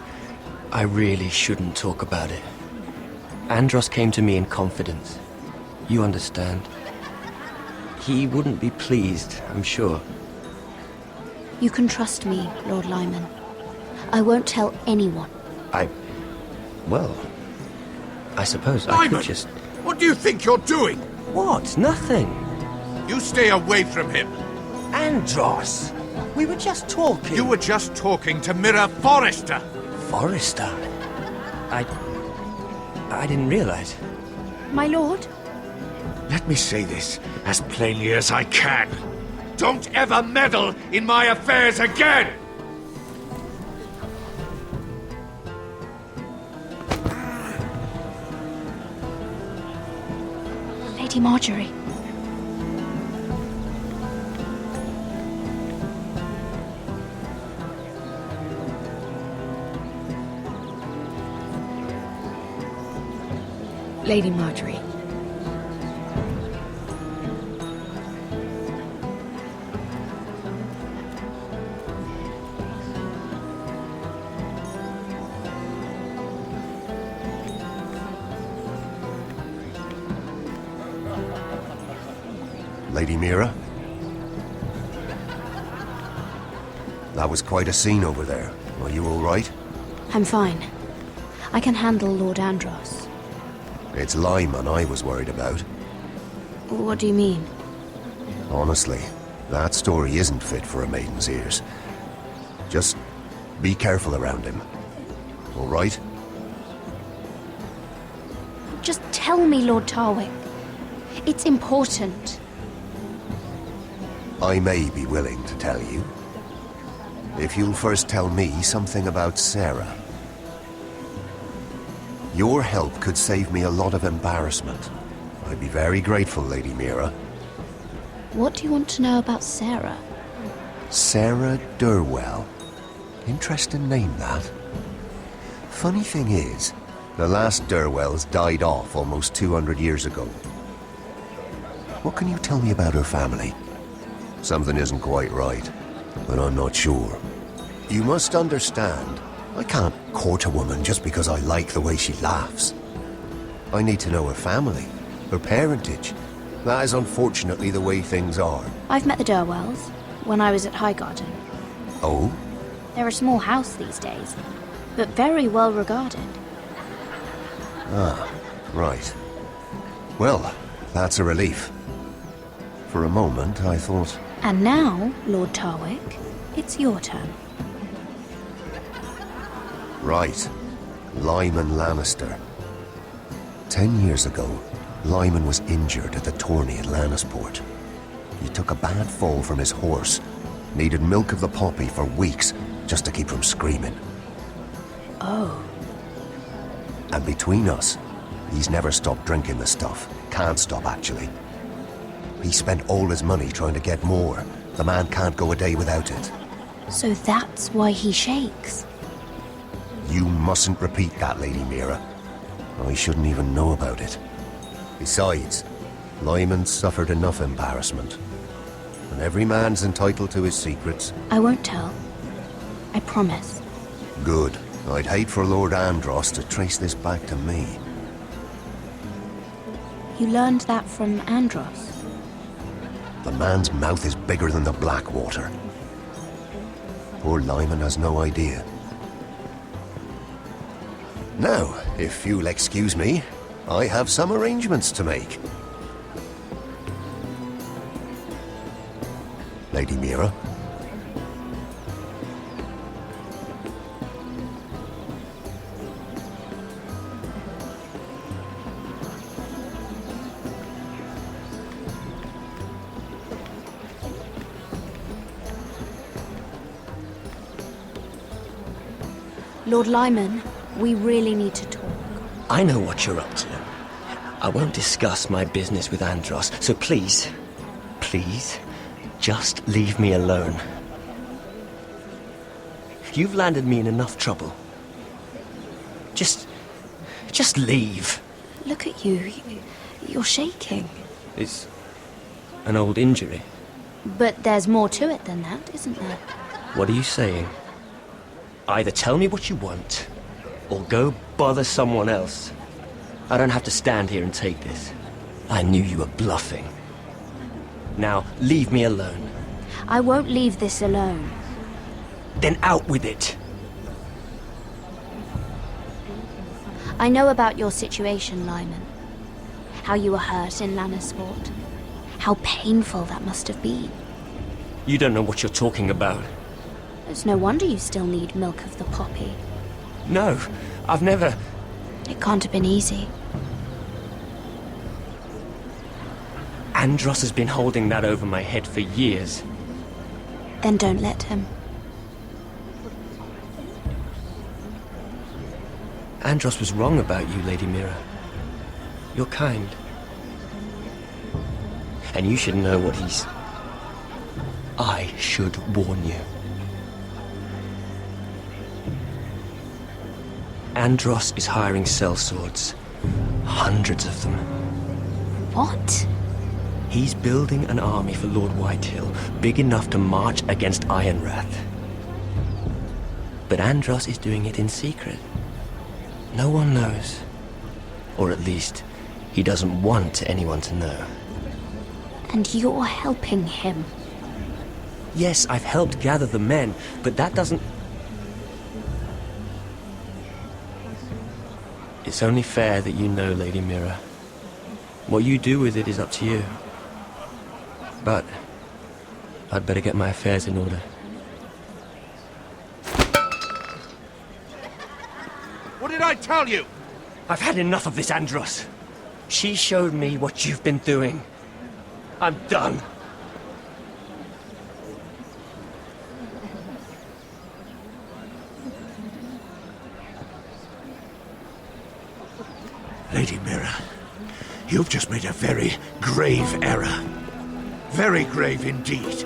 really shouldn't talk about it. Andros came to me in confidence. You understand. He wouldn't be pleased, I'm sure. You can trust me, Lord Lyman. I won't tell anyone. Well, I suppose I Simon! could just... What do you think you're doing? What? Nothing. You stay away from him. Andros! We were just talking. You were just talking to Mirror Forrester. Forrester? I didn't realize. My lord? Let me say this as plainly as I can. Don't ever meddle in my affairs again! Lady Marjorie. Lady Marjorie. Lady Mira? That was quite a scene over there. Are you all right? I'm fine. I can handle Lord Andros. It's Lyman I was worried about. What do you mean? Honestly, that story isn't fit for a maiden's ears. Just be careful around him. All right? Just tell me, Lord Tarwick. It's important. I may be willing to tell you. If you'll first tell me something about Sarah. Your help could save me a lot of embarrassment. I'd be very grateful, Lady Mira. What do you want to know about Sarah? Sarah Durwell. Interesting name, that. Funny thing is, the last Durwells died off almost 200 years ago. What can you tell me about her family? Something isn't quite right, but I'm not sure. You must understand, I can't court a woman just because I like the way she laughs. I need to know her family, her parentage. That is unfortunately the way things are. I've met the Durwells when I was at Highgarden. Oh? They're a small house these days, but very well regarded. Ah, right. Well, that's a relief. For a moment, I thought... And now, Lord Tarwick, it's your turn. Right. Lyman Lannister. 10 years ago, Lyman was injured at the tourney at Lannisport. He took a bad fall from his horse. Needed milk of the poppy for weeks just to keep from screaming. Oh. And between us, he's never stopped drinking the stuff. Can't stop, actually. He spent all his money trying to get more. The man can't go a day without it. So that's why he shakes. You mustn't repeat that, Lady Mira. I shouldn't even know about it. Besides, Lyman suffered enough embarrassment. And every man's entitled to his secrets. I won't tell. I promise. Good. I'd hate for Lord Andros to trace this back to me. You learned that from Andros? The man's mouth is bigger than the Blackwater. Poor Lyman has no idea. Now, if you'll excuse me, I have some arrangements to make. Lady Mira? Lord Lyman, we really need to talk. I know what you're up to. I won't discuss my business with Andros, so please, just leave me alone. You've landed me in enough trouble. Just leave. Look at you. You're shaking. It's an old injury. But there's more to it than that, isn't there? What are you saying? Either tell me what you want, or go bother someone else. I don't have to stand here and take this. I knew you were bluffing. Now, leave me alone. I won't leave this alone. Then out with it. I know about your situation, Lyman. How you were hurt in Lannisport. How painful that must have been. You don't know what you're talking about. It's no wonder you still need milk of the poppy. No, I've never... It can't have been easy. Andros has been holding that over my head for years. Then don't let him. Andros was wrong about you, Lady Mira. You're kind. And you should know what he's... I should warn you. Andros is hiring sellswords. Hundreds of them. What? He's building an army for Lord Whitehill, big enough to march against Ironrath. But Andros is doing it in secret. No one knows. Or at least, he doesn't want anyone to know. And you're helping him. Yes, I've helped gather the men, but that doesn't... It's only fair that you know, Lady Mira. What you do with it is up to you. But I'd better get my affairs in order. What did I tell you? I've had enough of this, Andros. She showed me what you've been doing. I'm done. Lady Mira, you've just made a very grave error. Very grave indeed.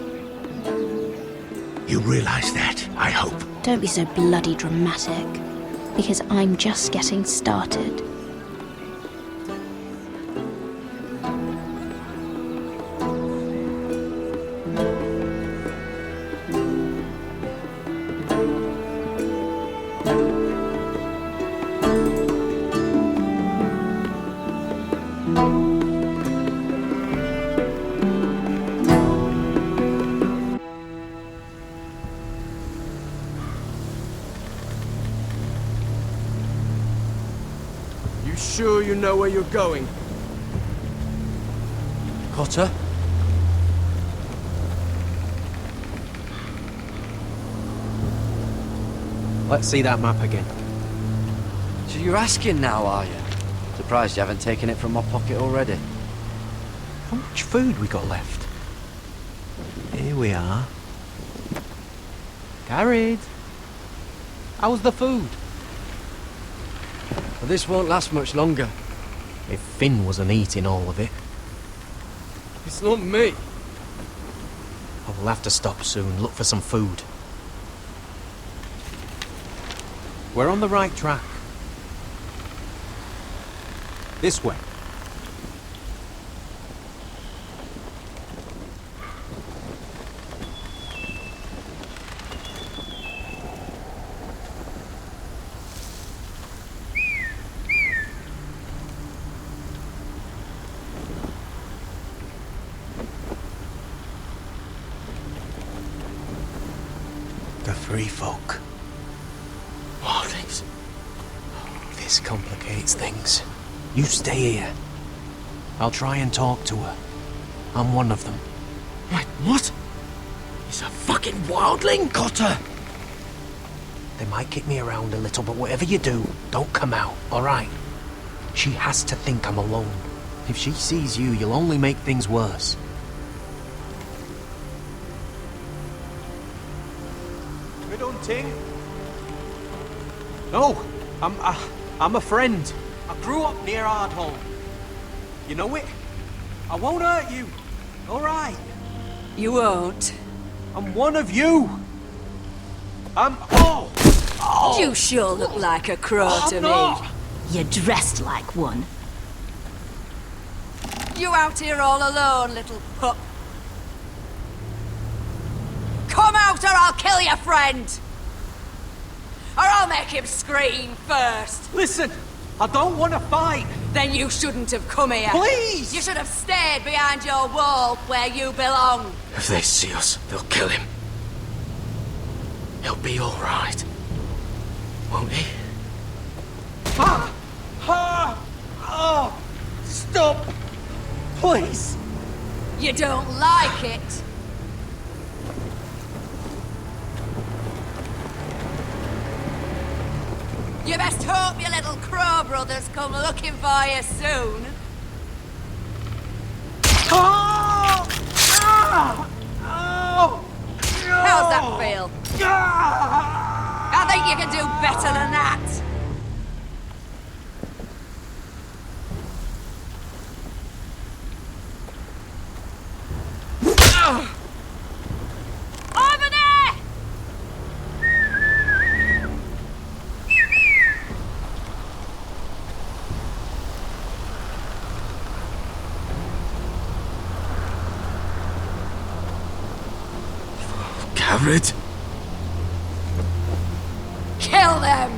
You realize that, I hope. Don't be so bloody dramatic, because I'm just getting started. Sure you know where you're going? Cotter? Let's see that map again. So you're asking now, are you? Surprised you haven't taken it from my pocket already. How much food we got left? Here we are. Carried. How's the food? Well, this won't last much longer. If Finn wasn't eating all of it. It's not me. I will have to stop soon, look for some food. We're on the right track. This way. The free folk. Wildlings. This complicates things. You stay here. I'll try and talk to her. I'm one of them. Wait, what? He's a fucking wildling? Cotter! They might kick me around a little, but whatever you do, don't come out, alright? She has to think I'm alone. If she sees you, you'll only make things worse. We don't ting? No, I'm a friend. I grew up near Ardhall. You know it? I won't hurt you. Alright. You won't. I'm one of you. I'm... Oh! You sure look like a crow to me. You're dressed like one. You out here all alone, little pup? Come out or I'll kill your friend! Or I'll make him scream first! Listen, I don't want to fight! Then you shouldn't have come here. Please! You should have stayed behind your wall where you belong. If they see us, they'll kill him. He'll be all right. Won't he? Ah! Oh, stop! Please! You don't like it? You best hope your little crow brothers come looking for you soon. Oh! Ah! Oh! How's that feel? I think you can do better than that. Over there! Garrett? Kill them!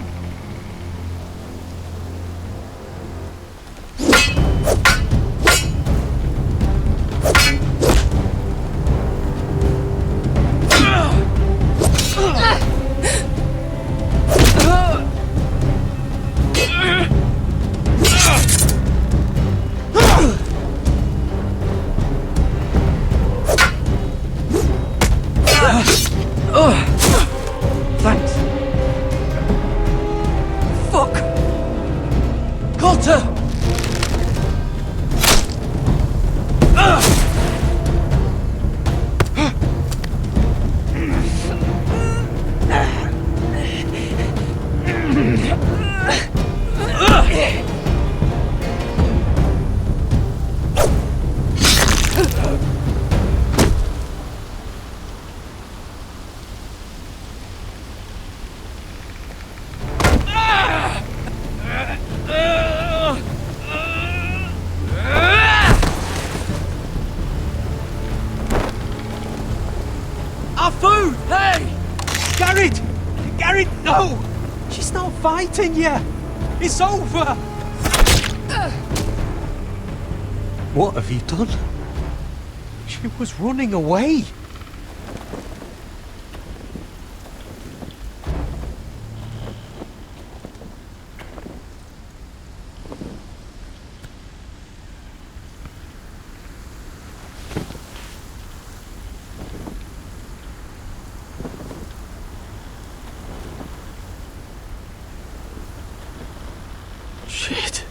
Thanks. Fuck! Coulter! Our food! Hey! Garrett! Garrett, no! She's not fighting yet! It's over! What have you done? She was running away! Shit.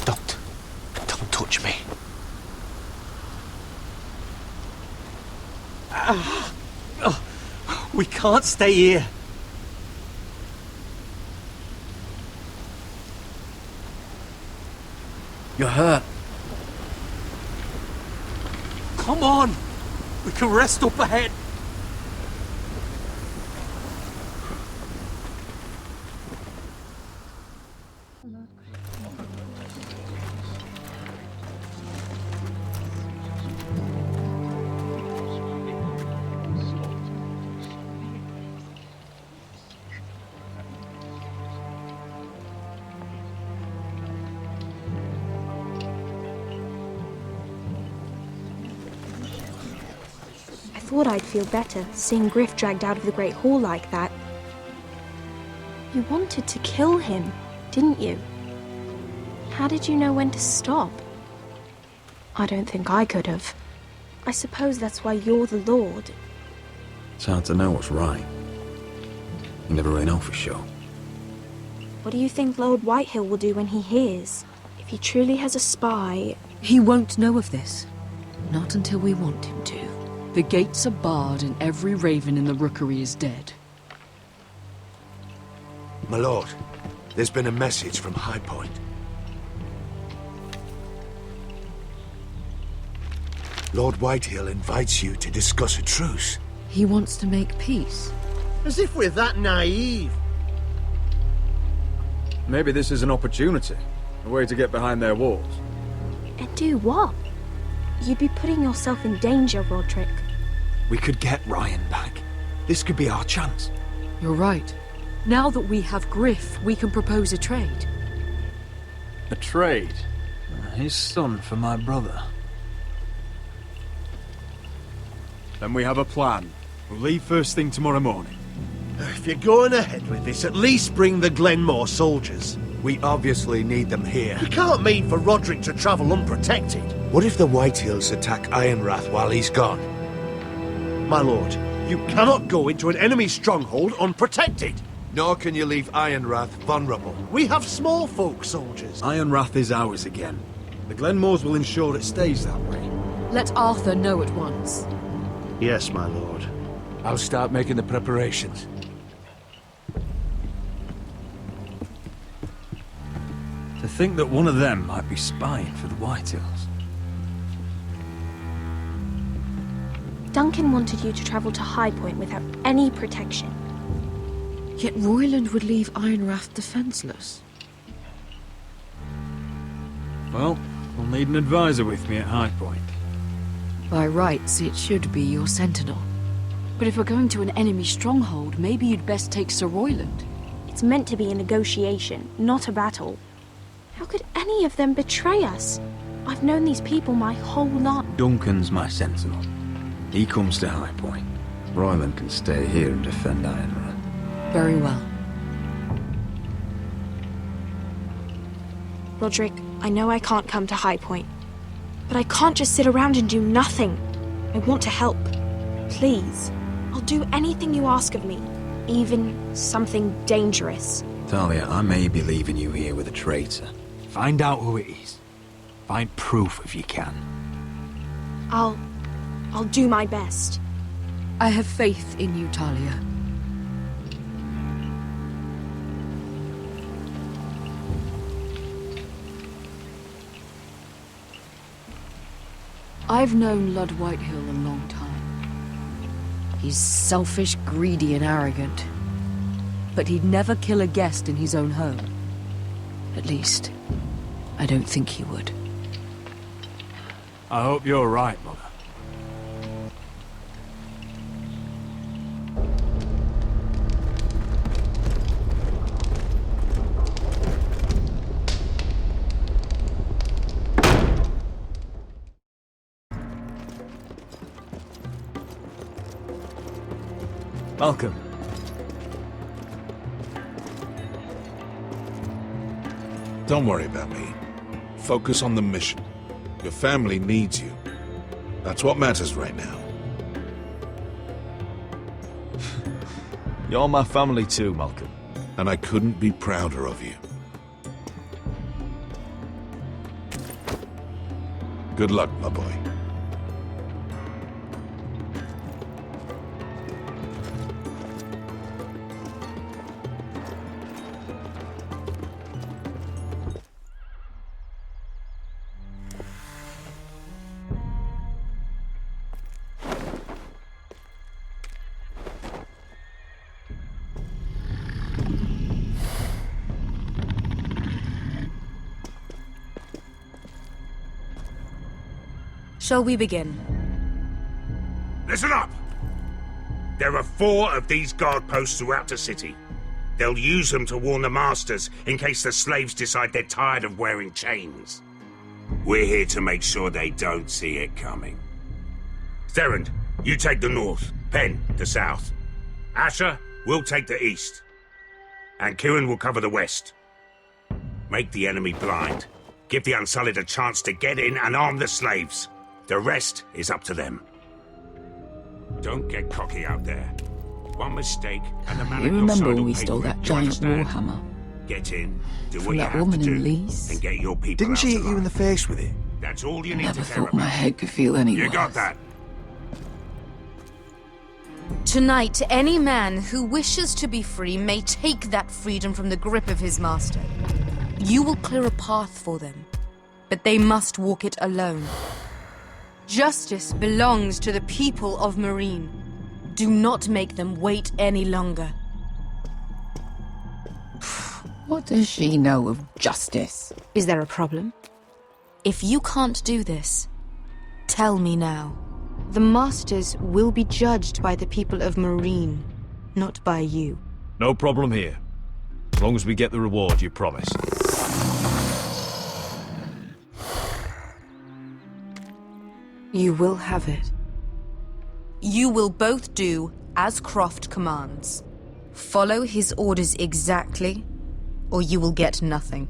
Don't touch me. We can't stay here. You're hurt. Come on! We can rest up ahead. I thought I'd feel better seeing Griff dragged out of the Great Hall like that. You wanted to kill him, didn't you? How did you know when to stop? I don't think I could have. I suppose that's why you're the Lord. It's hard to know what's right. You never really know for sure. What do you think Lord Whitehill will do when he hears? If he truly has a spy... He won't know of this. Not until we want him to. The gates are barred and every raven in the rookery is dead. My lord, there's been a message from High Point. Lord Whitehill invites you to discuss a truce. He wants to make peace. As if we're that naive. Maybe this is an opportunity. A way to get behind their walls. And do what? You'd be putting yourself in danger, Roderick. We could get Ryan back. This could be our chance. You're right. Now that we have Griff, we can propose a trade. A trade? His son for my brother. Then we have a plan. We'll leave first thing tomorrow morning. If you're going ahead with this, at least bring the Glenmore soldiers. We obviously need them here. You can't mean for Roderick to travel unprotected. What if the Whitehills attack Ironrath while he's gone? My lord, you cannot go into an enemy stronghold unprotected. Nor can you leave Ironrath vulnerable. We have small folk soldiers. Ironrath is ours again. The Glenmores will ensure it stays that way. Let Arthur know at once. Yes, my lord. I'll start making the preparations. To think that one of them might be spying for the Whitehills. Duncan wanted you to travel to High Point without any protection. Yet Royland would leave Ironrath defenseless. Well, I'll need an advisor with me at High Point. By rights, it should be your sentinel. But if we're going to an enemy stronghold, maybe you'd best take Sir Royland. It's meant to be a negotiation, not a battle. How could any of them betray us? I've known these people my whole life. Duncan's my sentinel. He comes to High Point. Royland can stay here and defend Ironrath. Very well. Roderick, I know I can't come to High Point, but I can't just sit around and do nothing. I want to help. Please. I'll do anything you ask of me, even something dangerous. Talia, I may be leaving you here with a traitor. Find out who it is. Find proof if you can. I'll do my best. I have faith in you, Talia. I've known Lud Whitehill a long time. He's selfish, greedy, and arrogant. But he'd never kill a guest in his own home. At least, I don't think he would. I hope you're right, Mother. Welcome. Don't worry about me. Focus on the mission. Your family needs you. That's what matters right now. You're my family too, Malcolm. And I couldn't be prouder of you. Good luck, my boy. Shall we begin? Listen up! There are 4 of these guard posts throughout the city. They'll use them to warn the masters in case the slaves decide they're tired of wearing chains. We're here to make sure they don't see it coming. Therend, you take the north. Penn, the south. Asher, we'll take the east. And Kieran will cover the west. Make the enemy blind. Give the Unsullied a chance to get in and arm the slaves. The rest is up to them. Don't get cocky out there. One mistake, and the man You at your remember side when will we pay stole for it. that Do you giant understand? warhammer? Get in, do From what you that have woman to in do, Lee's? and get your people Didn't out she hit alive. you in the face with it? That's all you I need never to care thought my about. head could feel any You worse. got that? Tonight, any man who wishes to be free may take that freedom from the grip of his master. You will clear a path for them, but they must walk it alone. Justice belongs to the people of Marine. Do not make them wait any longer. What does she know of justice? Is there a problem? If you can't do this, tell me now. The Masters will be judged by the people of Marine, not by you. No problem here. As long as we get the reward you promised. You will have it. You will both do as Croft commands. Follow his orders exactly, or you will get nothing.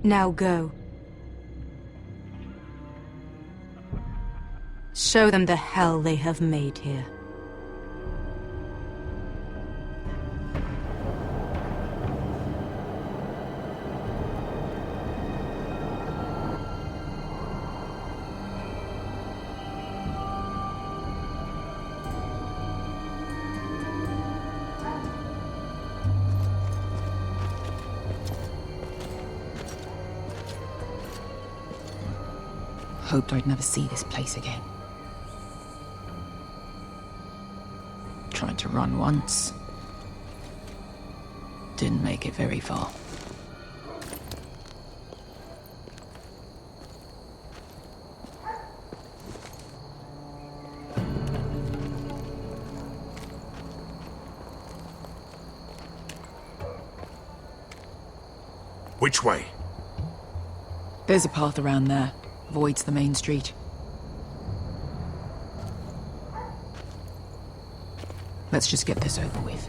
Now go. Show them the hell they have made here. Hoped I'd never see this place again. Tried to run once. Didn't make it very far. Which way? There's a path around there. Avoids the main street. Let's just get this over with.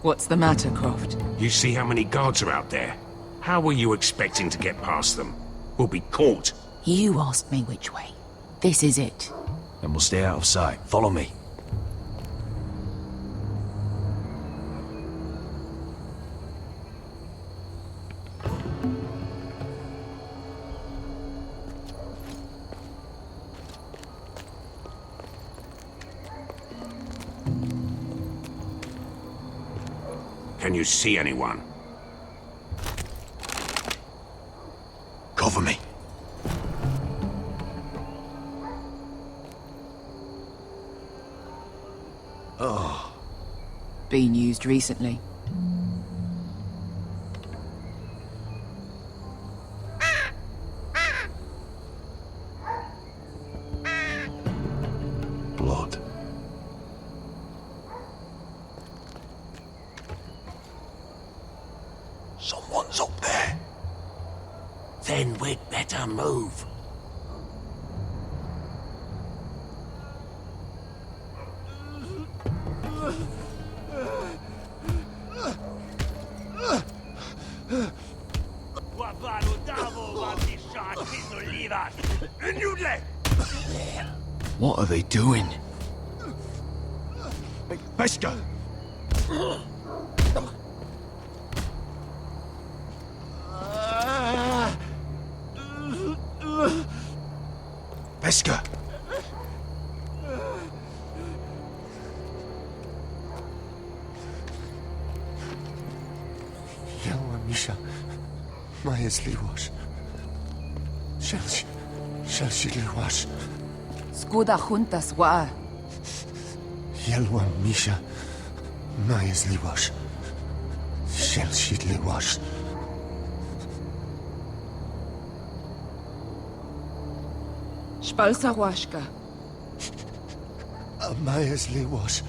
What's the matter, Croft? You see how many guards are out there? How were you expecting to get past them? We'll be caught. You asked me which way. This is it. Then we'll stay out of sight. Follow me. Can you see anyone? Cover me. Oh. Been used recently. Blood. Someone's up there. Then we'd better move. What are they doing? Pesca! Pesca! Yelwa Misha, Maya's Liwash. Shall she Liwash? Skuda juntas wa. Yelwa Misha, Maya's Liwash. Shall she Liwash? Spalsa washka. Maya's Liwash.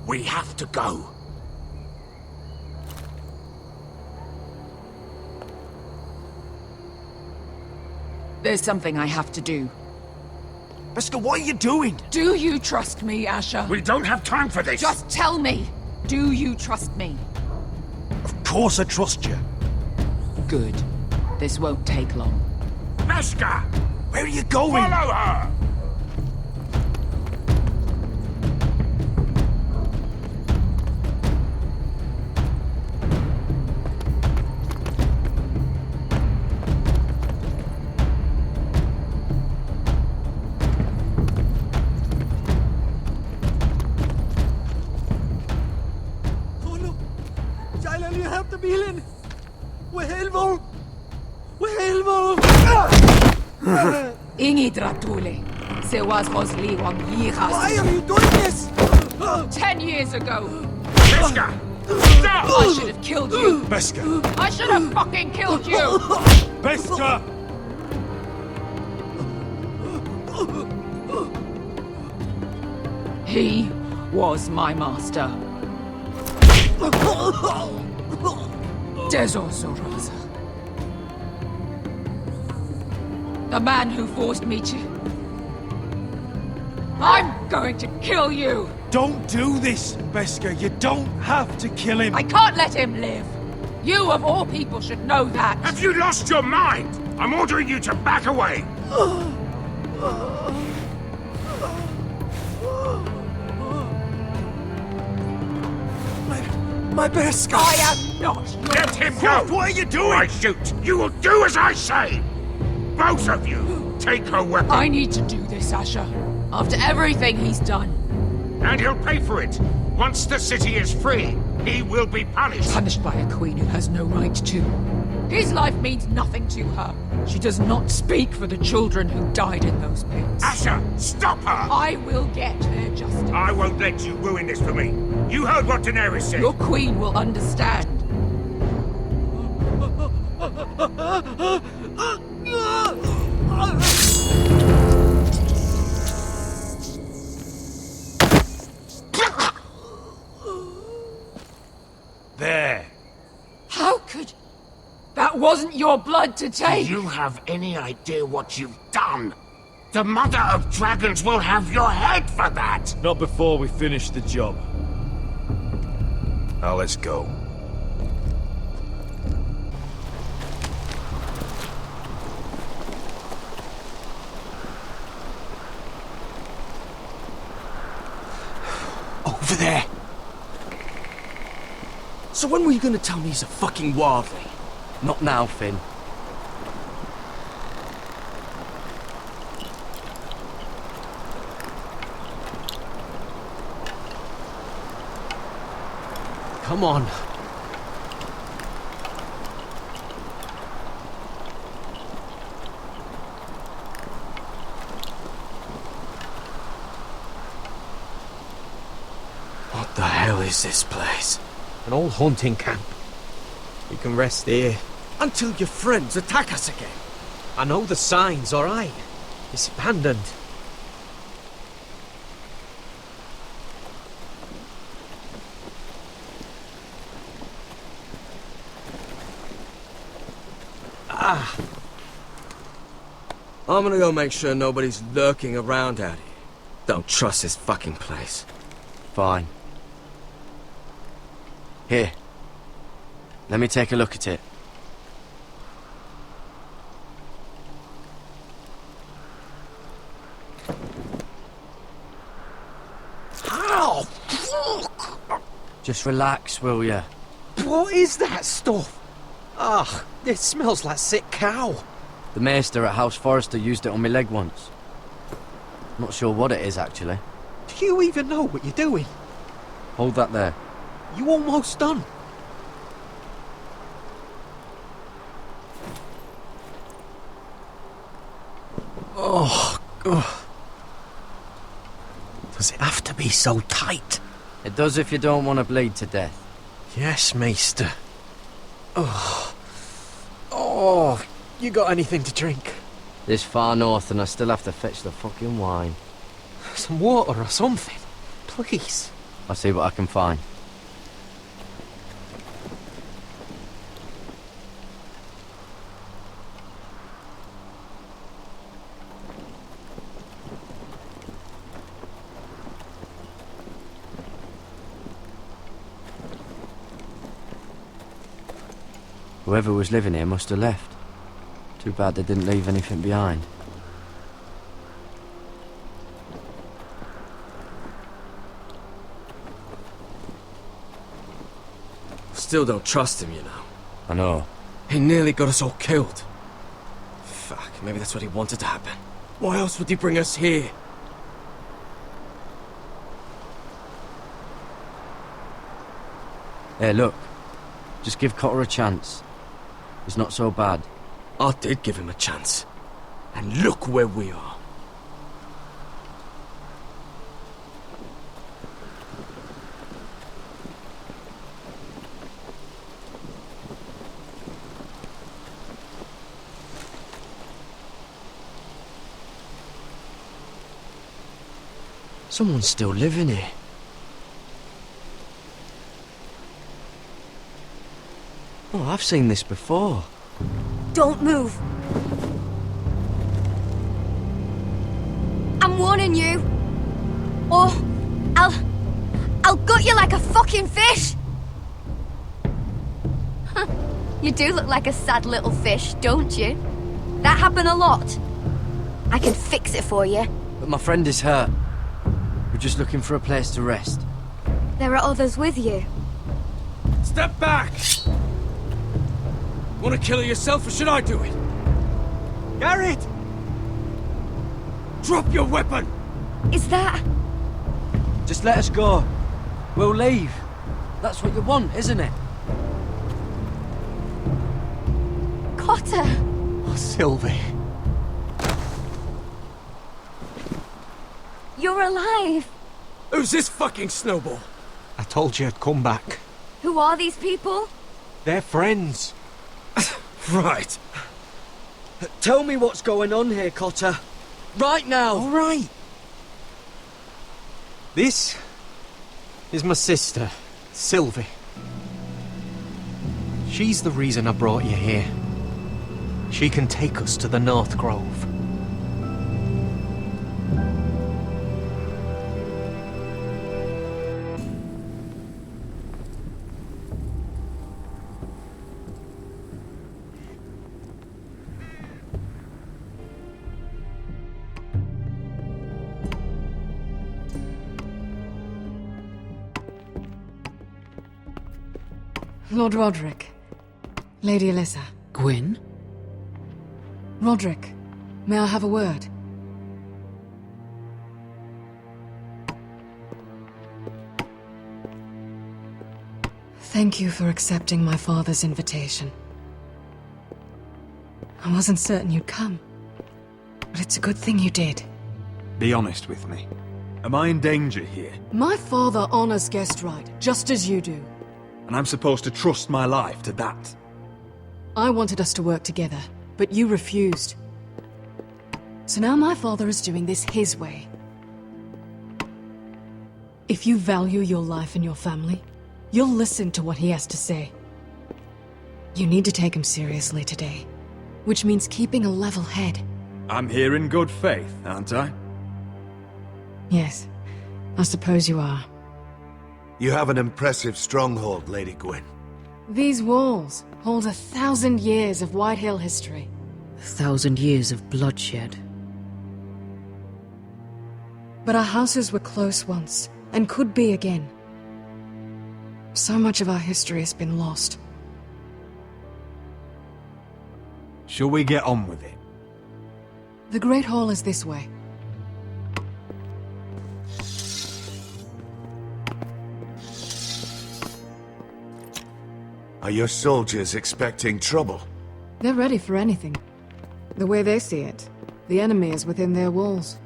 We have to go. There's something I have to do. Pesca, what are you doing? Do you trust me, Asher? We don't have time for this. Just tell me. Do you trust me? Of course I trust you. Good. This won't take long. Pesca! Where are you going? Follow her! Ingi Dratule. Se was Rosli wam yichas. Why are you doing this? 10 years ago. Beskha! Stop! I should have killed you. Beskha! I should have fucking killed you. Beskha! He was my master. Dezor Zoraza. The man who forced me to... I'm going to kill you! Don't do this, Beskha. You don't have to kill him. I can't let him live! You, of all people, should know that! Have you lost your mind? I'm ordering you to back away! My Beskha! I am not! Let him go! What are you doing? I shoot! You will do as I say! Both of you, take her weapon! I need to do this, Asher. After everything he's done. And he'll pay for it! Once the city is free, he will be punished! Punished by a queen who has no right to. His life means nothing to her. She does not speak for the children who died in those pits. Asher, stop her! I will get their justice. I won't let you ruin this for me. You heard what Daenerys said. Your queen will understand. There. How could... That wasn't your blood to take! Do you have any idea what you've done? The Mother of Dragons will have your head for that! Not before we finish the job. Now let's go. Over there! So when were you gonna tell me he's a fucking wildling? Not now, Finn. Come on. What the hell is this place? An old hunting camp. You can rest here. Until your friends attack us again. I know the signs, alright? It's abandoned. I'm gonna go make sure nobody's lurking around out here. Don't trust this fucking place. Fine. Here. Let me take a look at it. How? Fuck! Just relax, will ya? What is that stuff? Ah, it smells like sick cow. The maester at House Forrester used it on my leg once. Not sure what it is, actually. Do you even know what you're doing? Hold that there. You almost done. Oh, God. Does it have to be so tight? It does if you don't want to bleed to death. Yes, Maester. Oh. Oh, you got anything to drink? This far north and I still have to fetch the fucking wine. Some water or something, please. I'll see what I can find. Whoever was living here must have left. Too bad they didn't leave anything behind. Still don't trust him, you know. I know. He nearly got us all killed. Fuck, maybe that's what he wanted to happen. Why else would he bring us here? Hey, look. Just give Cotter a chance. He's not so bad. I did give him a chance. And look where we are. Someone's still living here. Oh, I've seen this before. Don't move. I'm warning you. Or I'll gut you like a fucking fish. You do look like a sad little fish, don't you? That happen a lot. I can fix it for you. But my friend is hurt. We're just looking for a place to rest. There are others with you. Step back! Want to kill her yourself, or should I do it? Garrett! Drop your weapon! Is that... Just let us go. We'll leave. That's what you want, isn't it? Cotter! Oh, Sylvie. You're alive! Who's this fucking snowball? I told you I'd come back. Who are these people? They're friends. Right. Tell me what's going on here, Cotter. Right now! All right. This is my sister, Sylvie. She's the reason I brought you here. She can take us to the North Grove. Lord Roderick. Lady Alyssa. Gwyn? Roderick, may I have a word? Thank you for accepting my father's invitation. I wasn't certain you'd come, but it's a good thing you did. Be honest with me. Am I in danger here? My father honors guest right, just as you do. And I'm supposed to trust my life to that? I wanted us to work together, but you refused. So now my father is doing this his way. If you value your life and your family, you'll listen to what he has to say. You need to take him seriously today, which means keeping a level head. I'm here in good faith, aren't I? Yes, I suppose you are. You have an impressive stronghold, Lady Gwyn. These walls hold 1,000 years of Whitehill history. 1,000 years of bloodshed. But our houses were close once, and could be again. So much of our history has been lost. Shall we get on with it? The Great Hall is this way. Are your soldiers expecting trouble? They're ready for anything. The way they see it, the enemy is within their walls.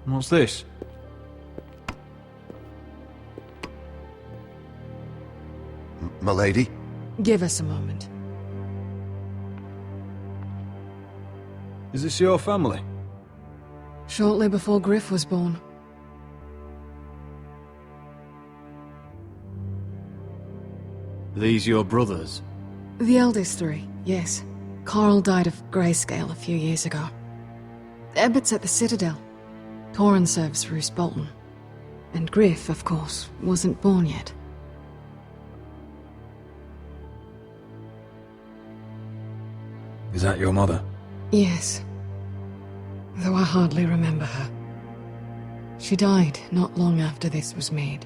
What's this? Milady? Give us a moment. Is this your family? Shortly before Griff was born. These your brothers? The eldest three, yes. Carl died of grayscale a few years ago. Ebbett's at the Citadel. Torrin serves Roose Bolton. And Griff, of course, wasn't born yet. Is that your mother? Yes. Though I hardly remember her. She died not long after this was made.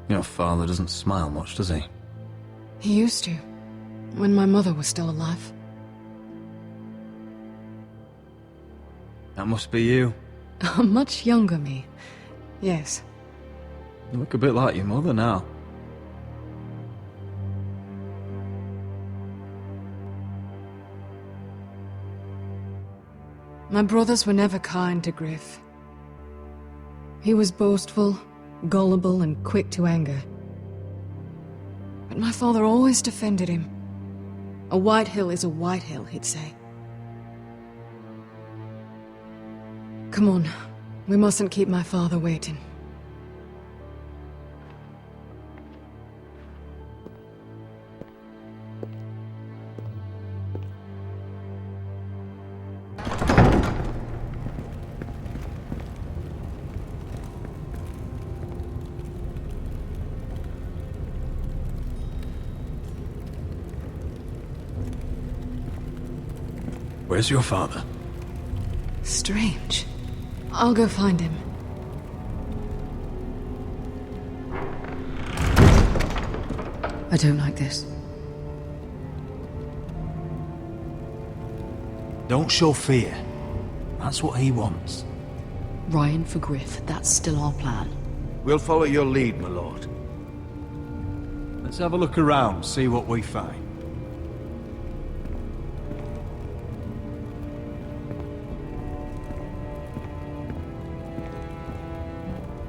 Your father doesn't smile much, does he? He used to, when my mother was still alive. That must be you. A much younger me. Yes. You look a bit like your mother now. My brothers were never kind to Griff. He was boastful, gullible, and quick to anger. But my father always defended him. A Whitehill is a Whitehill, he'd say. Come on. We mustn't keep my father waiting. Where's your father? Strange. I'll go find him. I don't like this. Don't show fear. That's what he wants. Ryan for Griff, that's still our plan. We'll follow your lead, my lord. Let's have a look around, see what we find.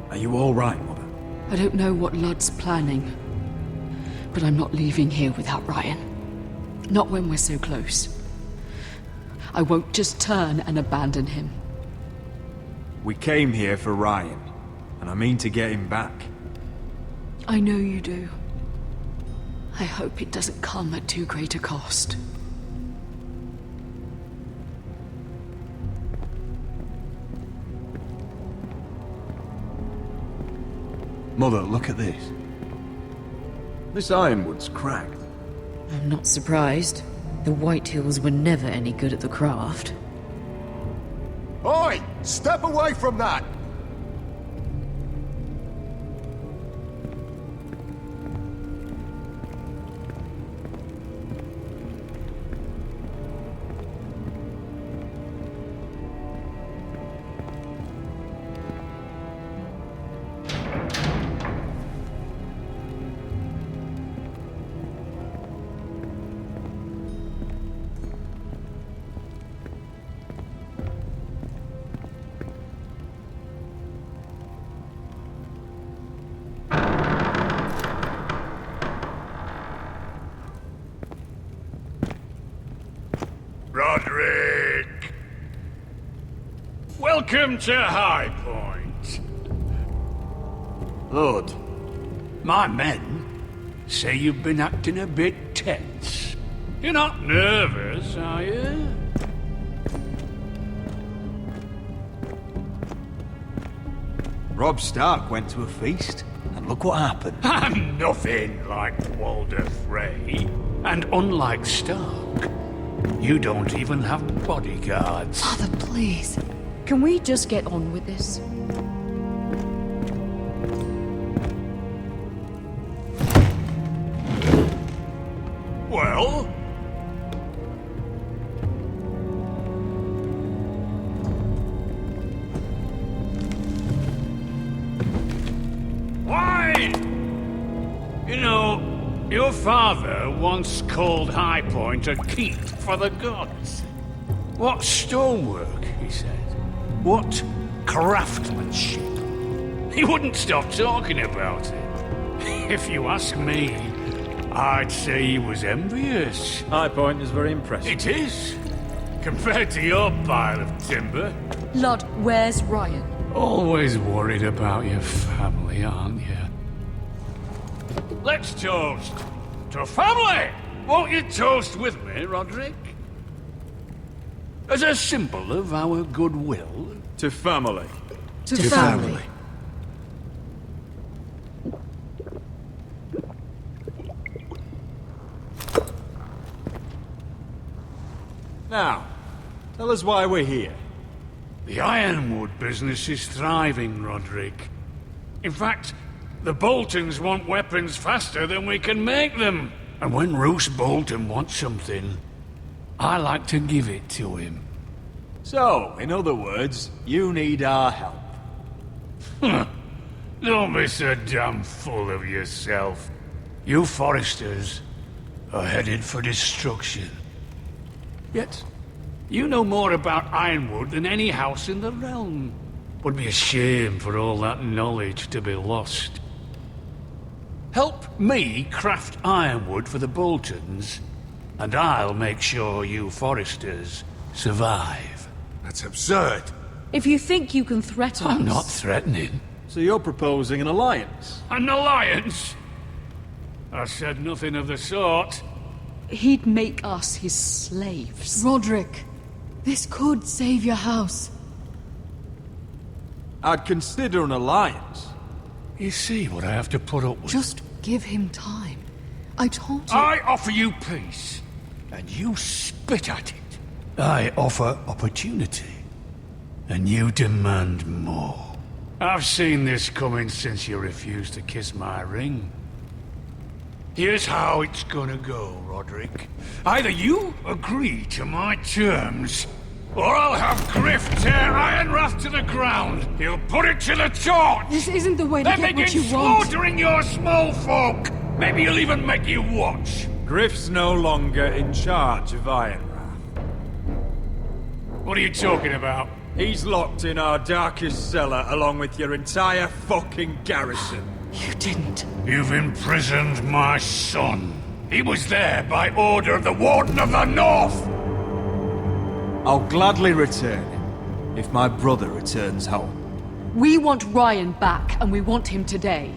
Are you all right, Mother? I don't know what Ludd's planning, but I'm not leaving here without Ryan. Not when we're so close. I won't just turn and abandon him. We came here for Ryan, and I mean to get him back. I know you do. I hope it doesn't come at too great a cost. Mother, look at this. This Ironwood's cracked. I'm not surprised. The Whitehills were never any good at the craft. Oi! Step away from that! Roderick! Welcome to High Point. Lord, my men say you've been acting a bit tense. You're not nervous, are you? Robb Stark went to a feast, and look what happened. I'm nothing like Walder Frey. And unlike Stark, you don't even have bodyguards. Father, please. Can we just get on with this? Well? Why? You know, your father once called High Point a keep for the gods. What stonework, he said. What craftsmanship. He wouldn't stop talking about it. If you ask me, I'd say he was envious. High Point is very impressive. It is. Compared to your pile of timber. Ludd, where's Ryan? Always worried about your family, aren't you? Let's toast to family! Won't you toast with me, Roderick? As a symbol of our goodwill. To family. To family. Now, tell us why we're here. The Ironwood business is thriving, Roderick. In fact, the Boltons want weapons faster than we can make them. And when Roose Bolton wants something, I like to give it to him. So, in other words, you need our help. Don't be so damn full of yourself. You Forresters are headed for destruction. Yet, you know more about Ironwood than any house in the realm. Would be a shame for all that knowledge to be lost. Help me craft Ironwood for the Boltons, and I'll make sure you Forresters survive. That's absurd. If you think you can threaten us... I'm not threatening. So you're proposing an alliance? An alliance? I said nothing of the sort. He'd make us his slaves. Roderick, this could save your house. I'd consider an alliance. You see what I have to put up with? Just give him time. I told you... I offer you peace, and you spit at it. I offer opportunity, and you demand more. I've seen this coming since you refused to kiss my ring. Here's how it's gonna go, Roderick. Either you agree to my terms, or I'll have Griff tear Ironwrath to the ground. He'll put it to the torch. This isn't the way to then get what begin you want. slaughtering your small folk. Maybe he'll even make you watch. Griff's no longer in charge of Ironwrath. What are you talking about? He's locked in our darkest cellar along with your entire fucking garrison. You didn't. You've imprisoned my son. He was there by order of the Warden of the North. I'll gladly return him, if my brother returns home. We want Ryan back, and we want him today.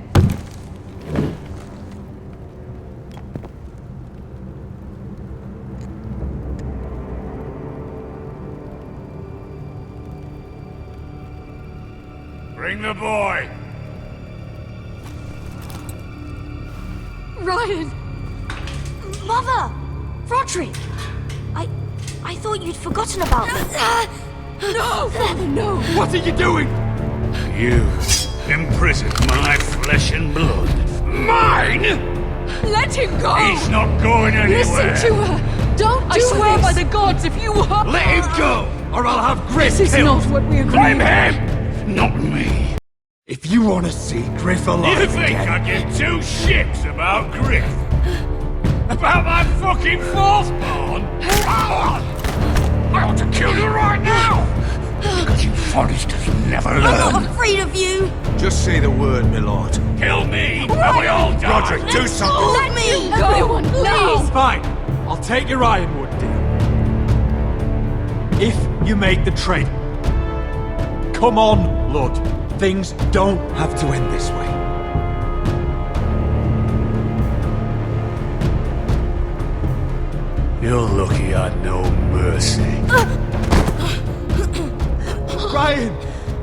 Bring the boy. Ryan! Mother! Roderick! I thought you'd forgotten about me. No! Father, no! What are you doing? You imprisoned my flesh and blood. Mine? Let him go! He's not going anywhere. Listen to her! Don't do I swear by the gods, if you are... Let him go, or I'll have Griff This is killed. not what we agreed. Blame him, not me. If you want to see Griff alive You think again... I give two shits about Griff? About my fucking fourthborn? I ought to kill you right now! Because you Forresters never learn. I'm not afraid of you! Just say the word, my lord. Kill me, and we all die! Roderick, do something! Let me go! Everyone, please! Fine. I'll take your Ironwood deal. If you make the trade. Come on, Lord. Things don't have to end this way. You're lucky I'd no mercy. Ryan,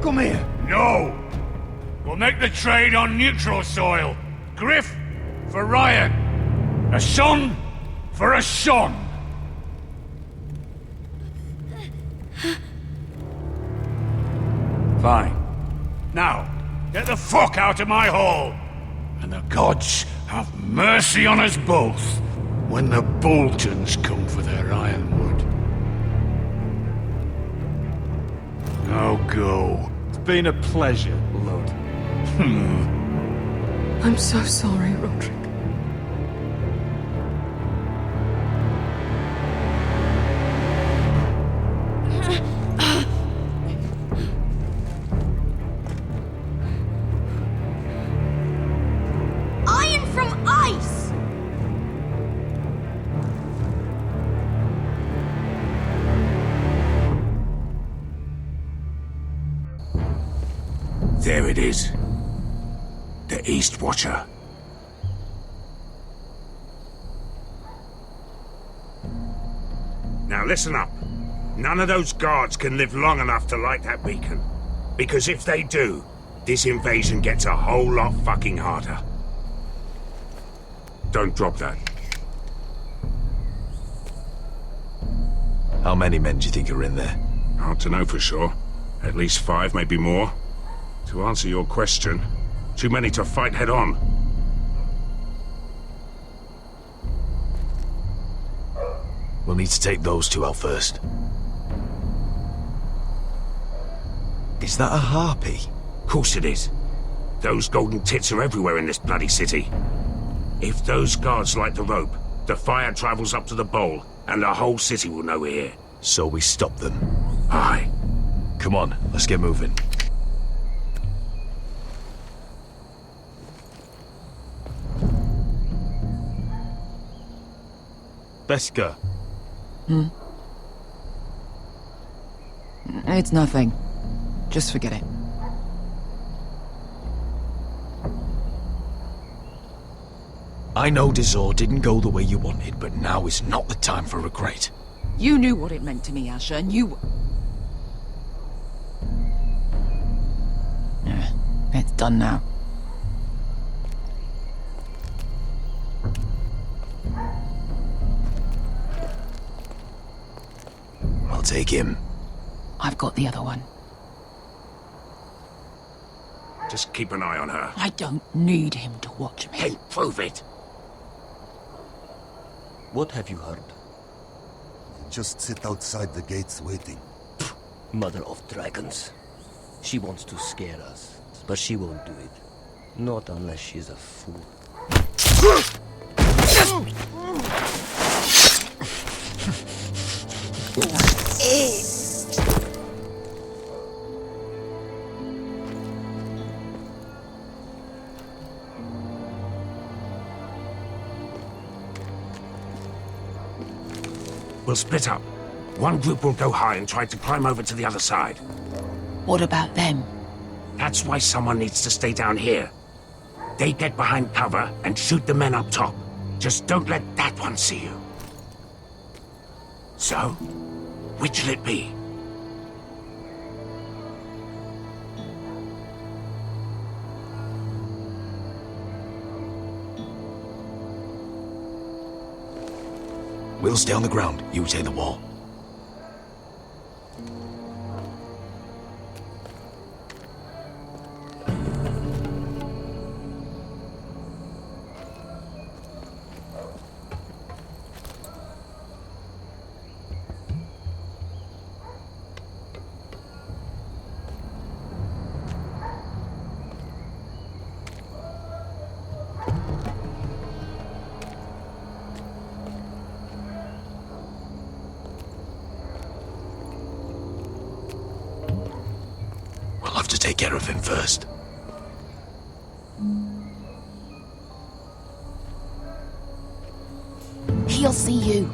come here. No! We'll make the trade on neutral soil. Griff for Ryan. A son for a son. Fine. Now, get the fuck out of my hall. And the gods have mercy on us both when the Boltons come for their Ironwood. Now go. It's been a pleasure, Lord. I'm so sorry, Roderick. Iron from ice! There it is. The East Watcher. Now listen up. None of those guards can live long enough to light that beacon. Because if they do, this invasion gets a whole lot fucking harder. Don't drop that. How many men do you think are in there? Hard to know for sure. At least 5, maybe more. To answer your question, too many to fight head on. We'll need to take those 2 out first. Is that a harpy? Of course it is. Those golden tits are everywhere in this bloody city. If those guards light the rope, the fire travels up to the bowl, and the whole city will know we're here. So we stop them. Aye. Come on, let's get moving. Beska. It's nothing. Just forget it. I know Dazor didn't go the way you wanted, but now is not the time for regret. You knew what it meant to me, Asher, and you... It's done now. I'll take him. I've got the other one. Just keep an eye on her. I don't need him to watch me. Hey, prove it. What have you heard? Just sit outside the gates waiting. Mother of dragons. She wants to scare us, but she won't do it. Not unless she's a fool. We'll split up. One group will go high and try to climb over to the other side. What about them? That's why someone needs to stay down here. They get behind cover and shoot the men up top. Just don't let that one see you. So, which'll it be? We'll stay on the ground. You take the wall. We'll have to take care of him first. He'll see you.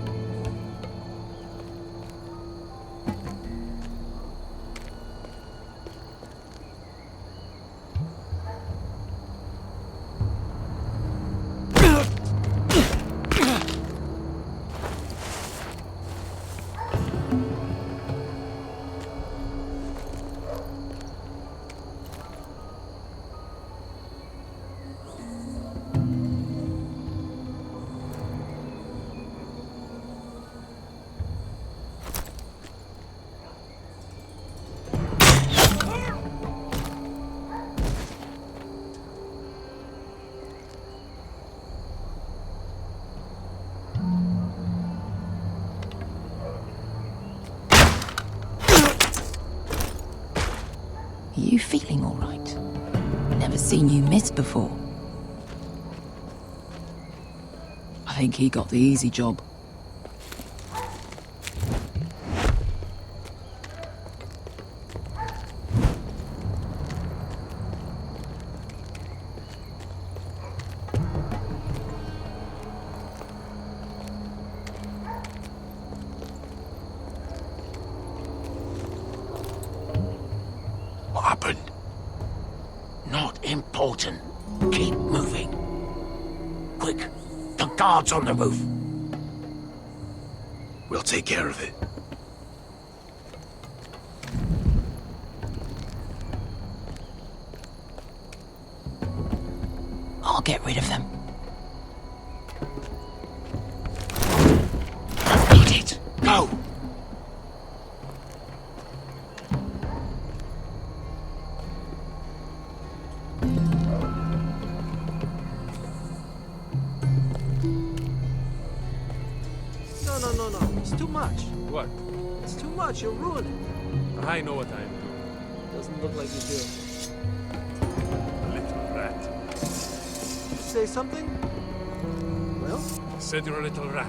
Are you feeling all right? Never seen you miss before. I think he got the easy job. What happened? Not important. Keep moving. Quick, the guards on the roof. We'll take care of it. I'll get rid of them. Don't need it. Go! No. It's too much. What? It's too much. You'll ruin it. I know what I'm doing. Doesn't look like you do. Little rat. You say something? Well? I said you're a little rat.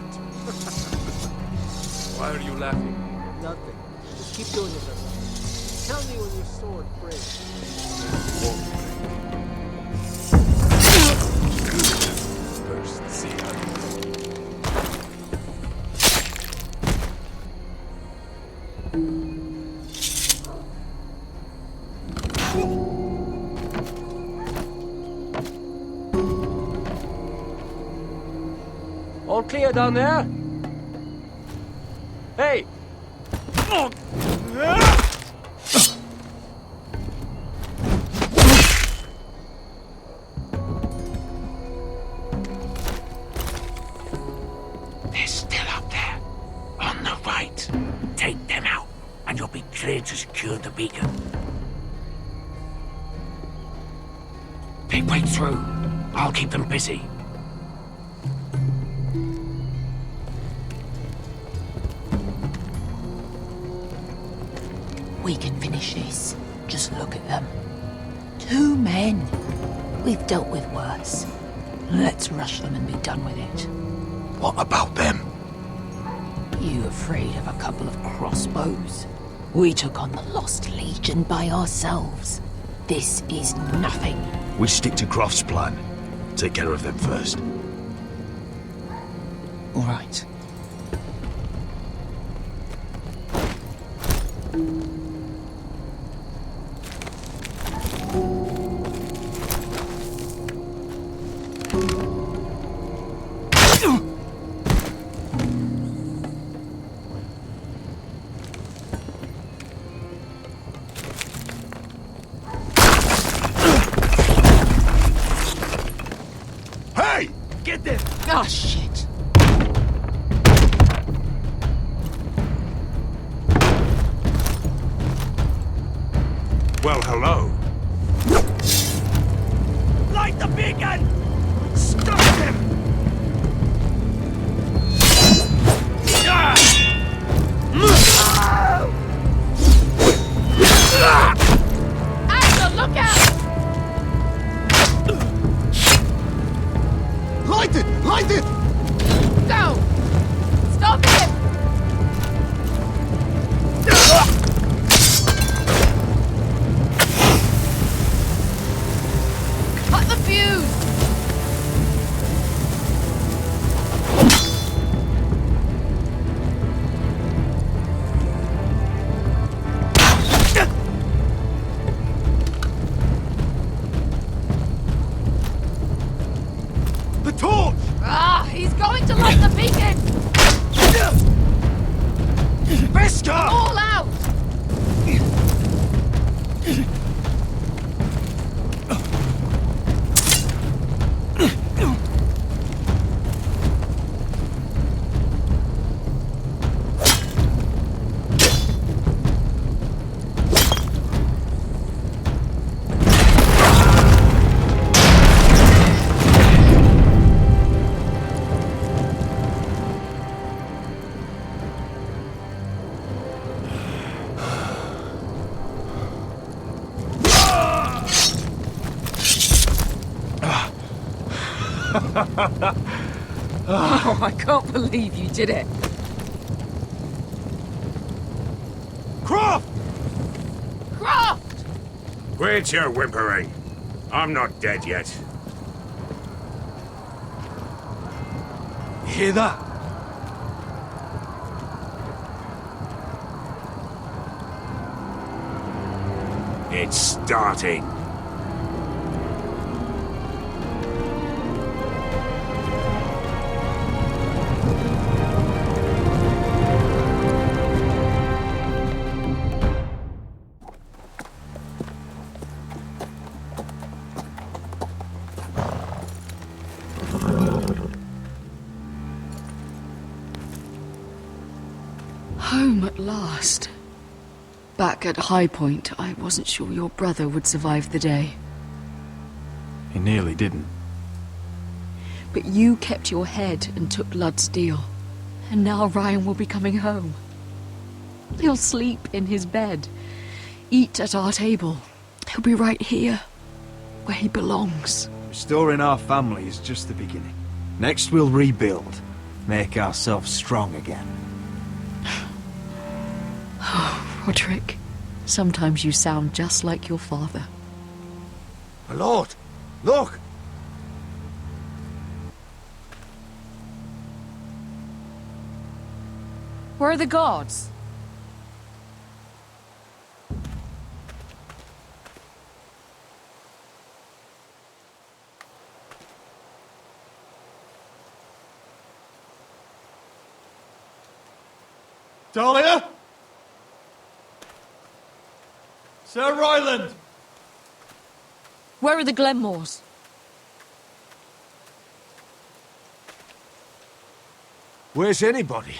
Why are you laughing? Nothing. Just keep doing it. Tell me when your sword breaks. First, see how you go. All clear down there? Hey! They're still up there. On the right. Take them out, and you'll be clear to secure the beacon. They break through. I'll keep them busy. We can finish this. Just look at them. 2 men. We've dealt with worse. Let's rush them and be done with it. What about them? You afraid of a couple of crossbows? We took on the Lost Legion by ourselves. This is nothing. We stick to Croft's plan. Take care of them first. All right. Hey! Get them! Ah, shit. Well, hello. Light the beacon! Stop him! Axel, look out! Light it! Light it! Go! Stop him! Cut the fuse! The torch! Ah, he's going to light the beacon! Veska! All out! Oh, I can't believe you did it. Croft! Croft! Quit your whimpering. I'm not dead yet. You hear that? It's starting. Home at last. Back at High Point, I wasn't sure your brother would survive the day. He nearly didn't. But you kept your head and took Ludd's deal. And now Ryan will be coming home. He'll sleep in his bed, eat at our table. He'll be right here, where he belongs. Restoring our family is just the beginning. Next we'll rebuild, make ourselves strong again. Oh, Roderick, sometimes you sound just like your father. My lord, look! Where are the gods? Talia? Sir Royland! Where are the Glenmores? Where's anybody?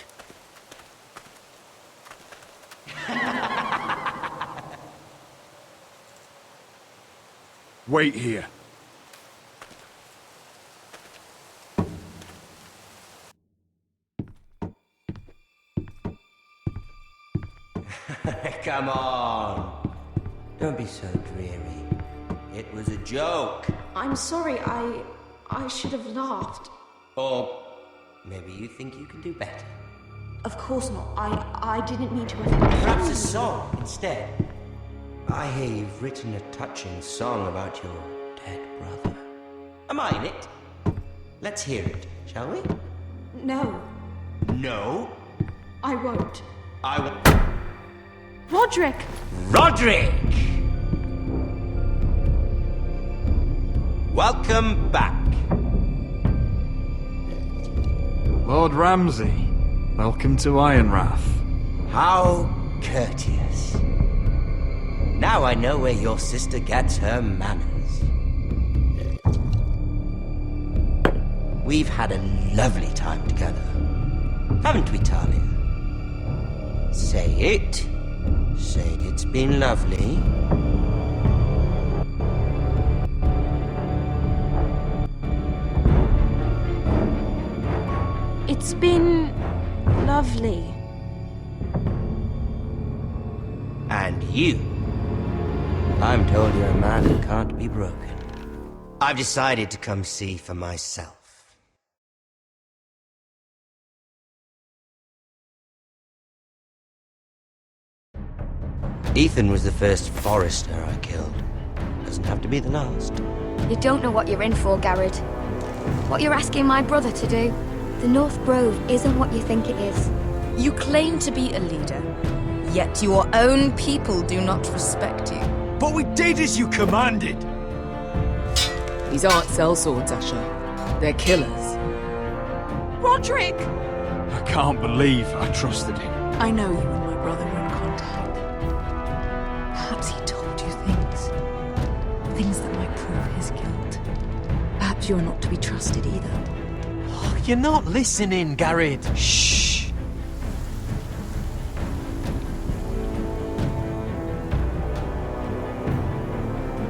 Wait here. Come on. Don't be so dreary. It was a joke. I'm sorry, I should have laughed. Or maybe you think you can do better. Of course not. I didn't mean to offend. Perhaps a song instead. I hear you've written a touching song about your dead brother. Am I in it? Let's hear it, shall we? No, No? I won't. I will. Roderick! Roderick! Welcome back. Lord Ramsay, welcome to Ironrath. How courteous. Now I know where your sister gets her manners. We've had a lovely time together, haven't we, Talia? Say it. Say it's been lovely. It's been lovely. And you. I'm told you're a man who can't be broken. I've decided to come see for myself. Ethan was the first Forrester I killed. Doesn't have to be the last. You don't know what you're in for, Garrett. What you're asking my brother to do. The North Grove isn't what you think it is. You claim to be a leader, yet your own people do not respect you. But we did as you commanded! These aren't sellswords, Asher. They're killers. Roderick! I can't believe I trusted him. I know you and my brother were in contact. Perhaps he told you things. Things that might prove his guilt. Perhaps you're not to be trusted either. You're not listening, Garrett. Shh.